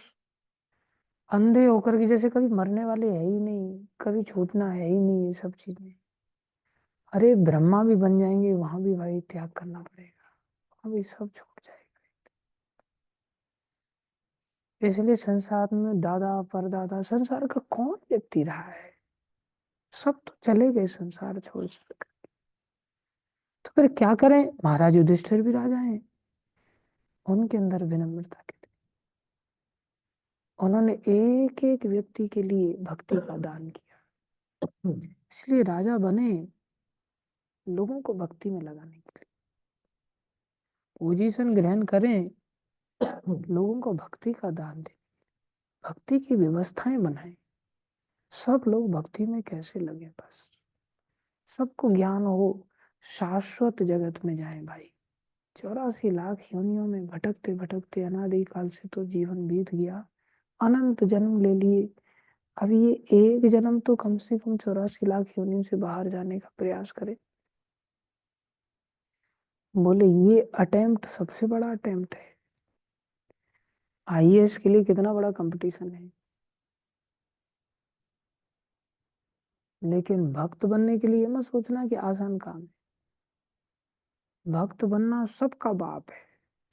अंधे होकर के, जैसे कभी मरने वाले है ही नहीं, कभी छूटना है ही नहीं, ये सब चीजें। अरे ब्रह्मा भी बन जाएंगे, वहां भी भाई त्याग करना पड़ेगा, वहां भी सब छूट जाएगा। इसलिए संसार में दादा परदादा, संसार का कौन व्यक्ति रहा है, सब तो चले गए संसार छोड़ कर। तो फिर क्या करें। महाराज युधिष्ठिर भी राजा हैं, उनके अंदर विनम्रता की थी। उन्होंने एक एक व्यक्ति के लिए भक्ति का दान किया। इसलिए राजा बने लोगों को भक्ति में लगाने के लिए, पोजीशन ग्रहण करें, लोगों को भक्ति का दान दें, भक्ति की व्यवस्थाएं बनाएं। सब लोग भक्ति में कैसे लगे, बस सबको ज्ञान हो, शाश्वत जगत में जाए भाई। 84 लाख योनियों में भटकते भटकते अनादि काल से तो जीवन बीत गया, अनंत जन्म ले लिए। अब ये एक जन्म तो कम से कम 84 लाख योनियों से बाहर जाने का प्रयास करे। बोले ये अटेम्प्ट सबसे बड़ा अटेम्प्ट है। आईएएस के लिए कितना बड़ा कंपटीशन है, लेकिन भक्त बनने के लिए मत सोचना कि आसान काम है। भक्त बनना सबका बाप है,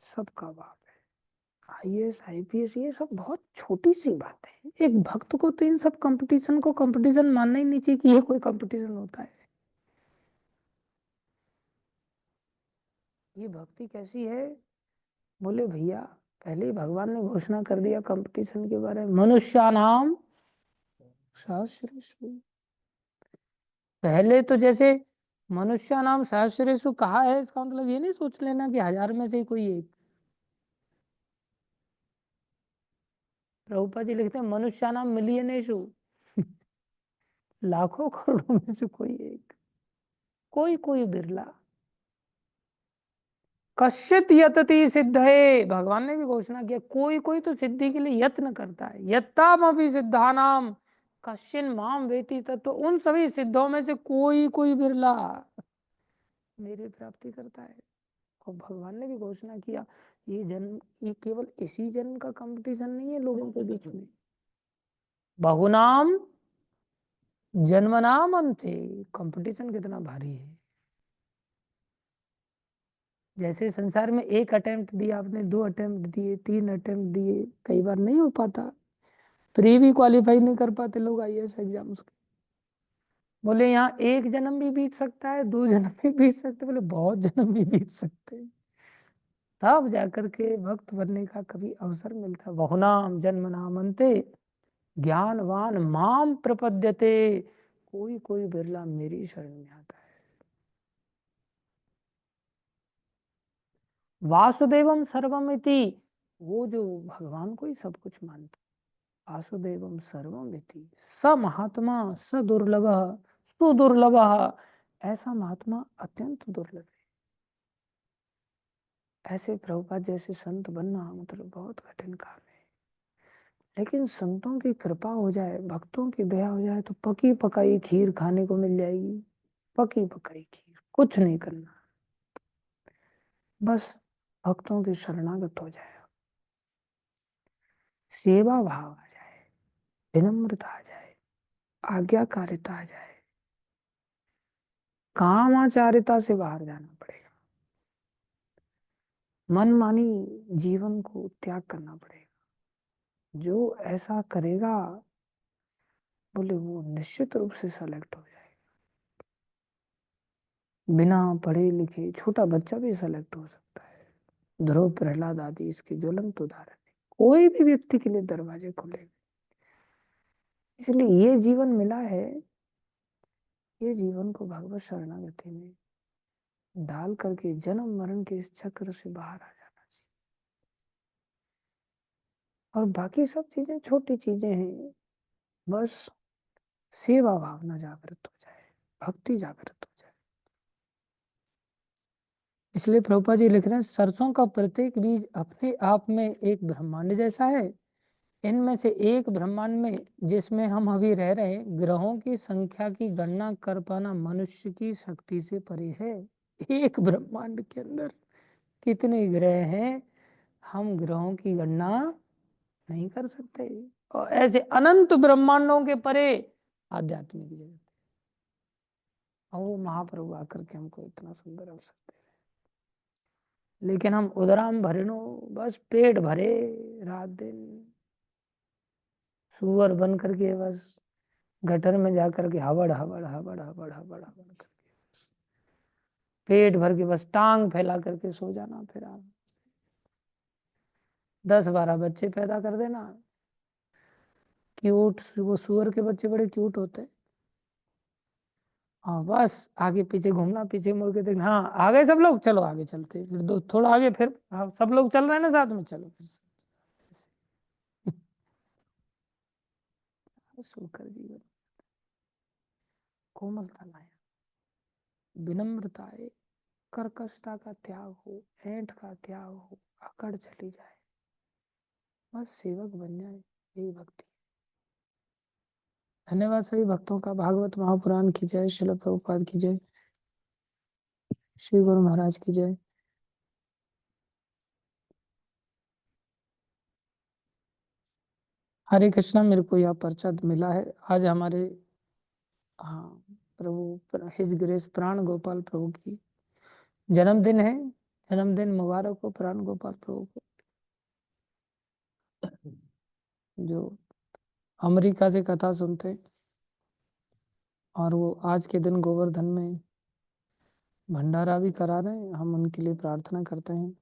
सबका बाप है। आईएएस आईपीएस ये सब बहुत छोटी सी बात है। एक भक्त को तो इन सब कंपटीशन को कंपटीशन मानना ही नहीं चाहिए कि ये कोई कंपटीशन होता है। ये भक्ति कैसी है। बोले भैया, पहले ही भगवान ने घोषणा कर दिया कंपटीशन के बारे में, मनुष्यानाम सहस्रेषु। पहले तो जैसे मनुष्यानाम सहस्रेषु कहा है, इसका मतलब ये नहीं सोच लेना कि 1000 में से कोई एक। प्रभुपा जी लिखते हैं मनुष्यानाम मिलियनेषु, लाखों करोड़ों में से कोई एक, कोई कोई बिरला। कश्चित यतति सिद्धये, भगवान ने भी घोषणा किया, कोई कोई तो सिद्धि के लिए यत्न करता है। यत्ताम अपि सिद्धानाम कश्चिन माम वेति तत्व, तो उन सभी सिद्धों में से कोई कोई बिरला मेरी प्राप्ति करता है। और भगवान ने भी घोषणा किया, ये जन्म, ये केवल इसी जन्म का कंपटीशन नहीं है लोगों के बीच में, बहुनाम जन्मनाम अंते। कंपटीशन कितना भारी है। जैसे संसार में एक अटेम्प्ट दिया आपने, 2 अटेम्प्ट दिए, 3 अटेम्प्ट दिए, कई बार नहीं हो पाता, प्री भी क्वालिफाई नहीं कर पाते लोग आईएएस एग्जाम्स के। बोले यहाँ एक जन्म भी बीत सकता है, 2 जन्म भी बीत सकते, बोले बहुत जन्म भी बीत सकते हैं, तब जाकर के भक्त बनने का कभी अवसर मिलता। बहुनाम जन्म नाम अंते ज्ञानवान माम प्रपद्यते, कोई कोई बिरला मेरी शरण में आता है। वासुदेवम सर्वमिति, वो जो भगवान को ही सब कुछ मानता, वासुदेवम सर्वमिति, स महात्मा स दुर्लभ सुदुर्लभ, ऐसा महात्मा अत्यंत दुर्लभ है। ऐसे प्रभुपाद जैसे संत बनना मतलब बहुत कठिन काम है। लेकिन संतों की कृपा हो जाए, भक्तों की दया हो जाए तो पकी पकाई खीर खाने को मिल जाएगी। पकी पकाई खीर, कुछ नहीं करना, बस भक्तों की शरणागत हो जाए, सेवा भाव आ जाए, विनम्रता आ जाए, आज्ञाकारिता आ जाए, कामाचारिता से बाहर जाना पड़ेगा, मनमानी जीवन को त्याग करना पड़ेगा। जो ऐसा करेगा बोले वो निश्चित रूप से सेलेक्ट हो जाएगा। बिना पढ़े लिखे छोटा बच्चा भी सेलेक्ट हो सकता है। ध्रुव, प्रहलाद आदि इसके ज्वलंत उदाहरण है। कोई भी व्यक्ति के लिए दरवाजे खुले। इसलिए ये जीवन मिला है, ये जीवन को भगवत शरणागति में डाल करके जन्म मरण के इस चक्र से बाहर आ जाना चाहिए। और बाकी सब चीजें छोटी चीजें हैं, बस सेवा भावना जागृत हो जाए, भक्ति जागृत हो जाए। इसलिए प्रभुपाद जी लिख रहे हैं, सरसों का प्रत्येक बीज अपने आप में एक ब्रह्मांड जैसा है। इनमें से एक ब्रह्मांड में जिसमें हम अभी रह रहे हैं, ग्रहों की संख्या की गणना कर पाना मनुष्य की शक्ति से परे है। एक ब्रह्मांड के अंदर कितने ग्रह हैं, हम ग्रहों की गणना नहीं कर सकते। और ऐसे अनंत ब्रह्मांडों के परे आध्यात्मिक जगत है। और वो महाप्रभु आकर के हमको इतना सुंदर अवसर दे रहे हैं। लेकिन हम उदराम भरिणो, बस पेट भरे रात दिन सुअर बन करके बस गटर में जाकर के हबड़ हबड़ हबड़ हबड़ हबड़ हबड़ करके पेट भर के बस टांग फैला करके सो जाना, फिर आराम से 10-12 बच्चे पैदा कर देना। क्यूट, वो सुअर के बच्चे बड़े क्यूट होते हैं। हाँ, बस आगे पीछे घूमना, पीछे मुड़ के देखना, हाँ आ गए सब लोग, चलो आगे चलते हैं। फिर दो थोड़ा आगे, फिर हाँ सब लोग चल रहे हैं ना साथ में, चलो फिर सुखकर जीवन, कोमलता लाए, विनम्रता है, कर्कशता का त्याग हो, ऐंठ का त्याग हो, अकड़ चली जाए, बस सेवक बन जाए, यही भक्ति। धन्यवाद सभी भक्तों का। भागवत महापुराण की जय, श्रील प्रभुपाद की जय, श्री गुरु महाराज की जय। हरे कृष्णा। मेरे को यह पर्चा मिला है आज हमारे, हाँ, प्रभु हिज ग्रेस प्राण गोपाल प्रभु की जन्मदिन है। जन्मदिन मुबारक हो प्राण गोपाल प्रभु को, जो अमेरिका से कथा सुनते हैं। और वो आज के दिन गोवर्धन में भंडारा भी करा रहे हैं। हम उनके लिए प्रार्थना करते हैं।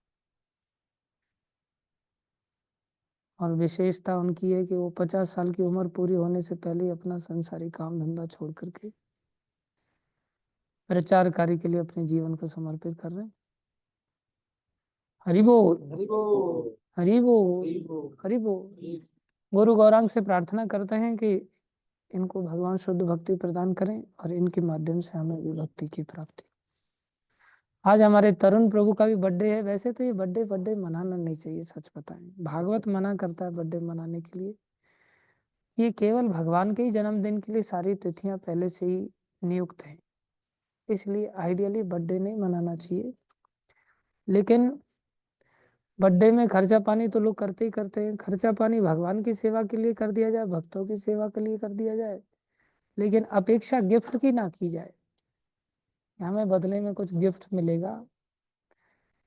और विशेषता उनकी है कि वो 50 साल की उम्र पूरी होने से पहले ही अपना संसारी काम धंधा छोड़ करके प्रचार कार्य के लिए अपने जीवन को समर्पित कर रहे हैं। हरि बोल, हरि बोल, हरि बोल, हरि बोल, हरि बोल। गुरु गौरांग से प्रार्थना करते हैं कि इनको भगवान शुद्ध भक्ति प्रदान करें और इनके माध्यम से हमें भी भक्ति की प्राप्ति। आज हमारे तरुण प्रभु का भी बर्थडे है। वैसे तो ये बर्थडे बर्थडे मनाना नहीं चाहिए, सच बताएं, भागवत मना करता है बर्थडे मनाने के लिए। ये केवल भगवान के ही जन्मदिन के लिए सारी तिथियां पहले से ही नियुक्त हैं, इसलिए आइडियली बर्थडे नहीं मनाना चाहिए। लेकिन बर्थडे में खर्चा पानी तो लोग करते ही करते हैं। खर्चा पानी भगवान की सेवा के लिए कर दिया जाए, भक्तों की सेवा के लिए कर दिया जाए, लेकिन अपेक्षा गिफ्ट की ना की जाए, हमें बदले में कुछ गिफ्ट मिलेगा।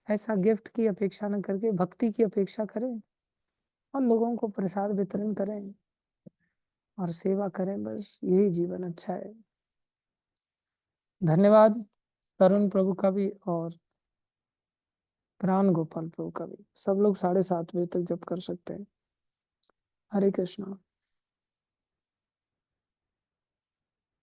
ऐसा गिफ्ट की अपेक्षा न करके भक्ति की अपेक्षा करें और लोगों को प्रसाद वितरण करें और सेवा करें, बस यही जीवन अच्छा है। धन्यवाद तरुण प्रभु का भी और प्राण गोपाल प्रभु का भी। सब लोग 7:30 बजे तक जप कर सकते हैं। हरे कृष्णा।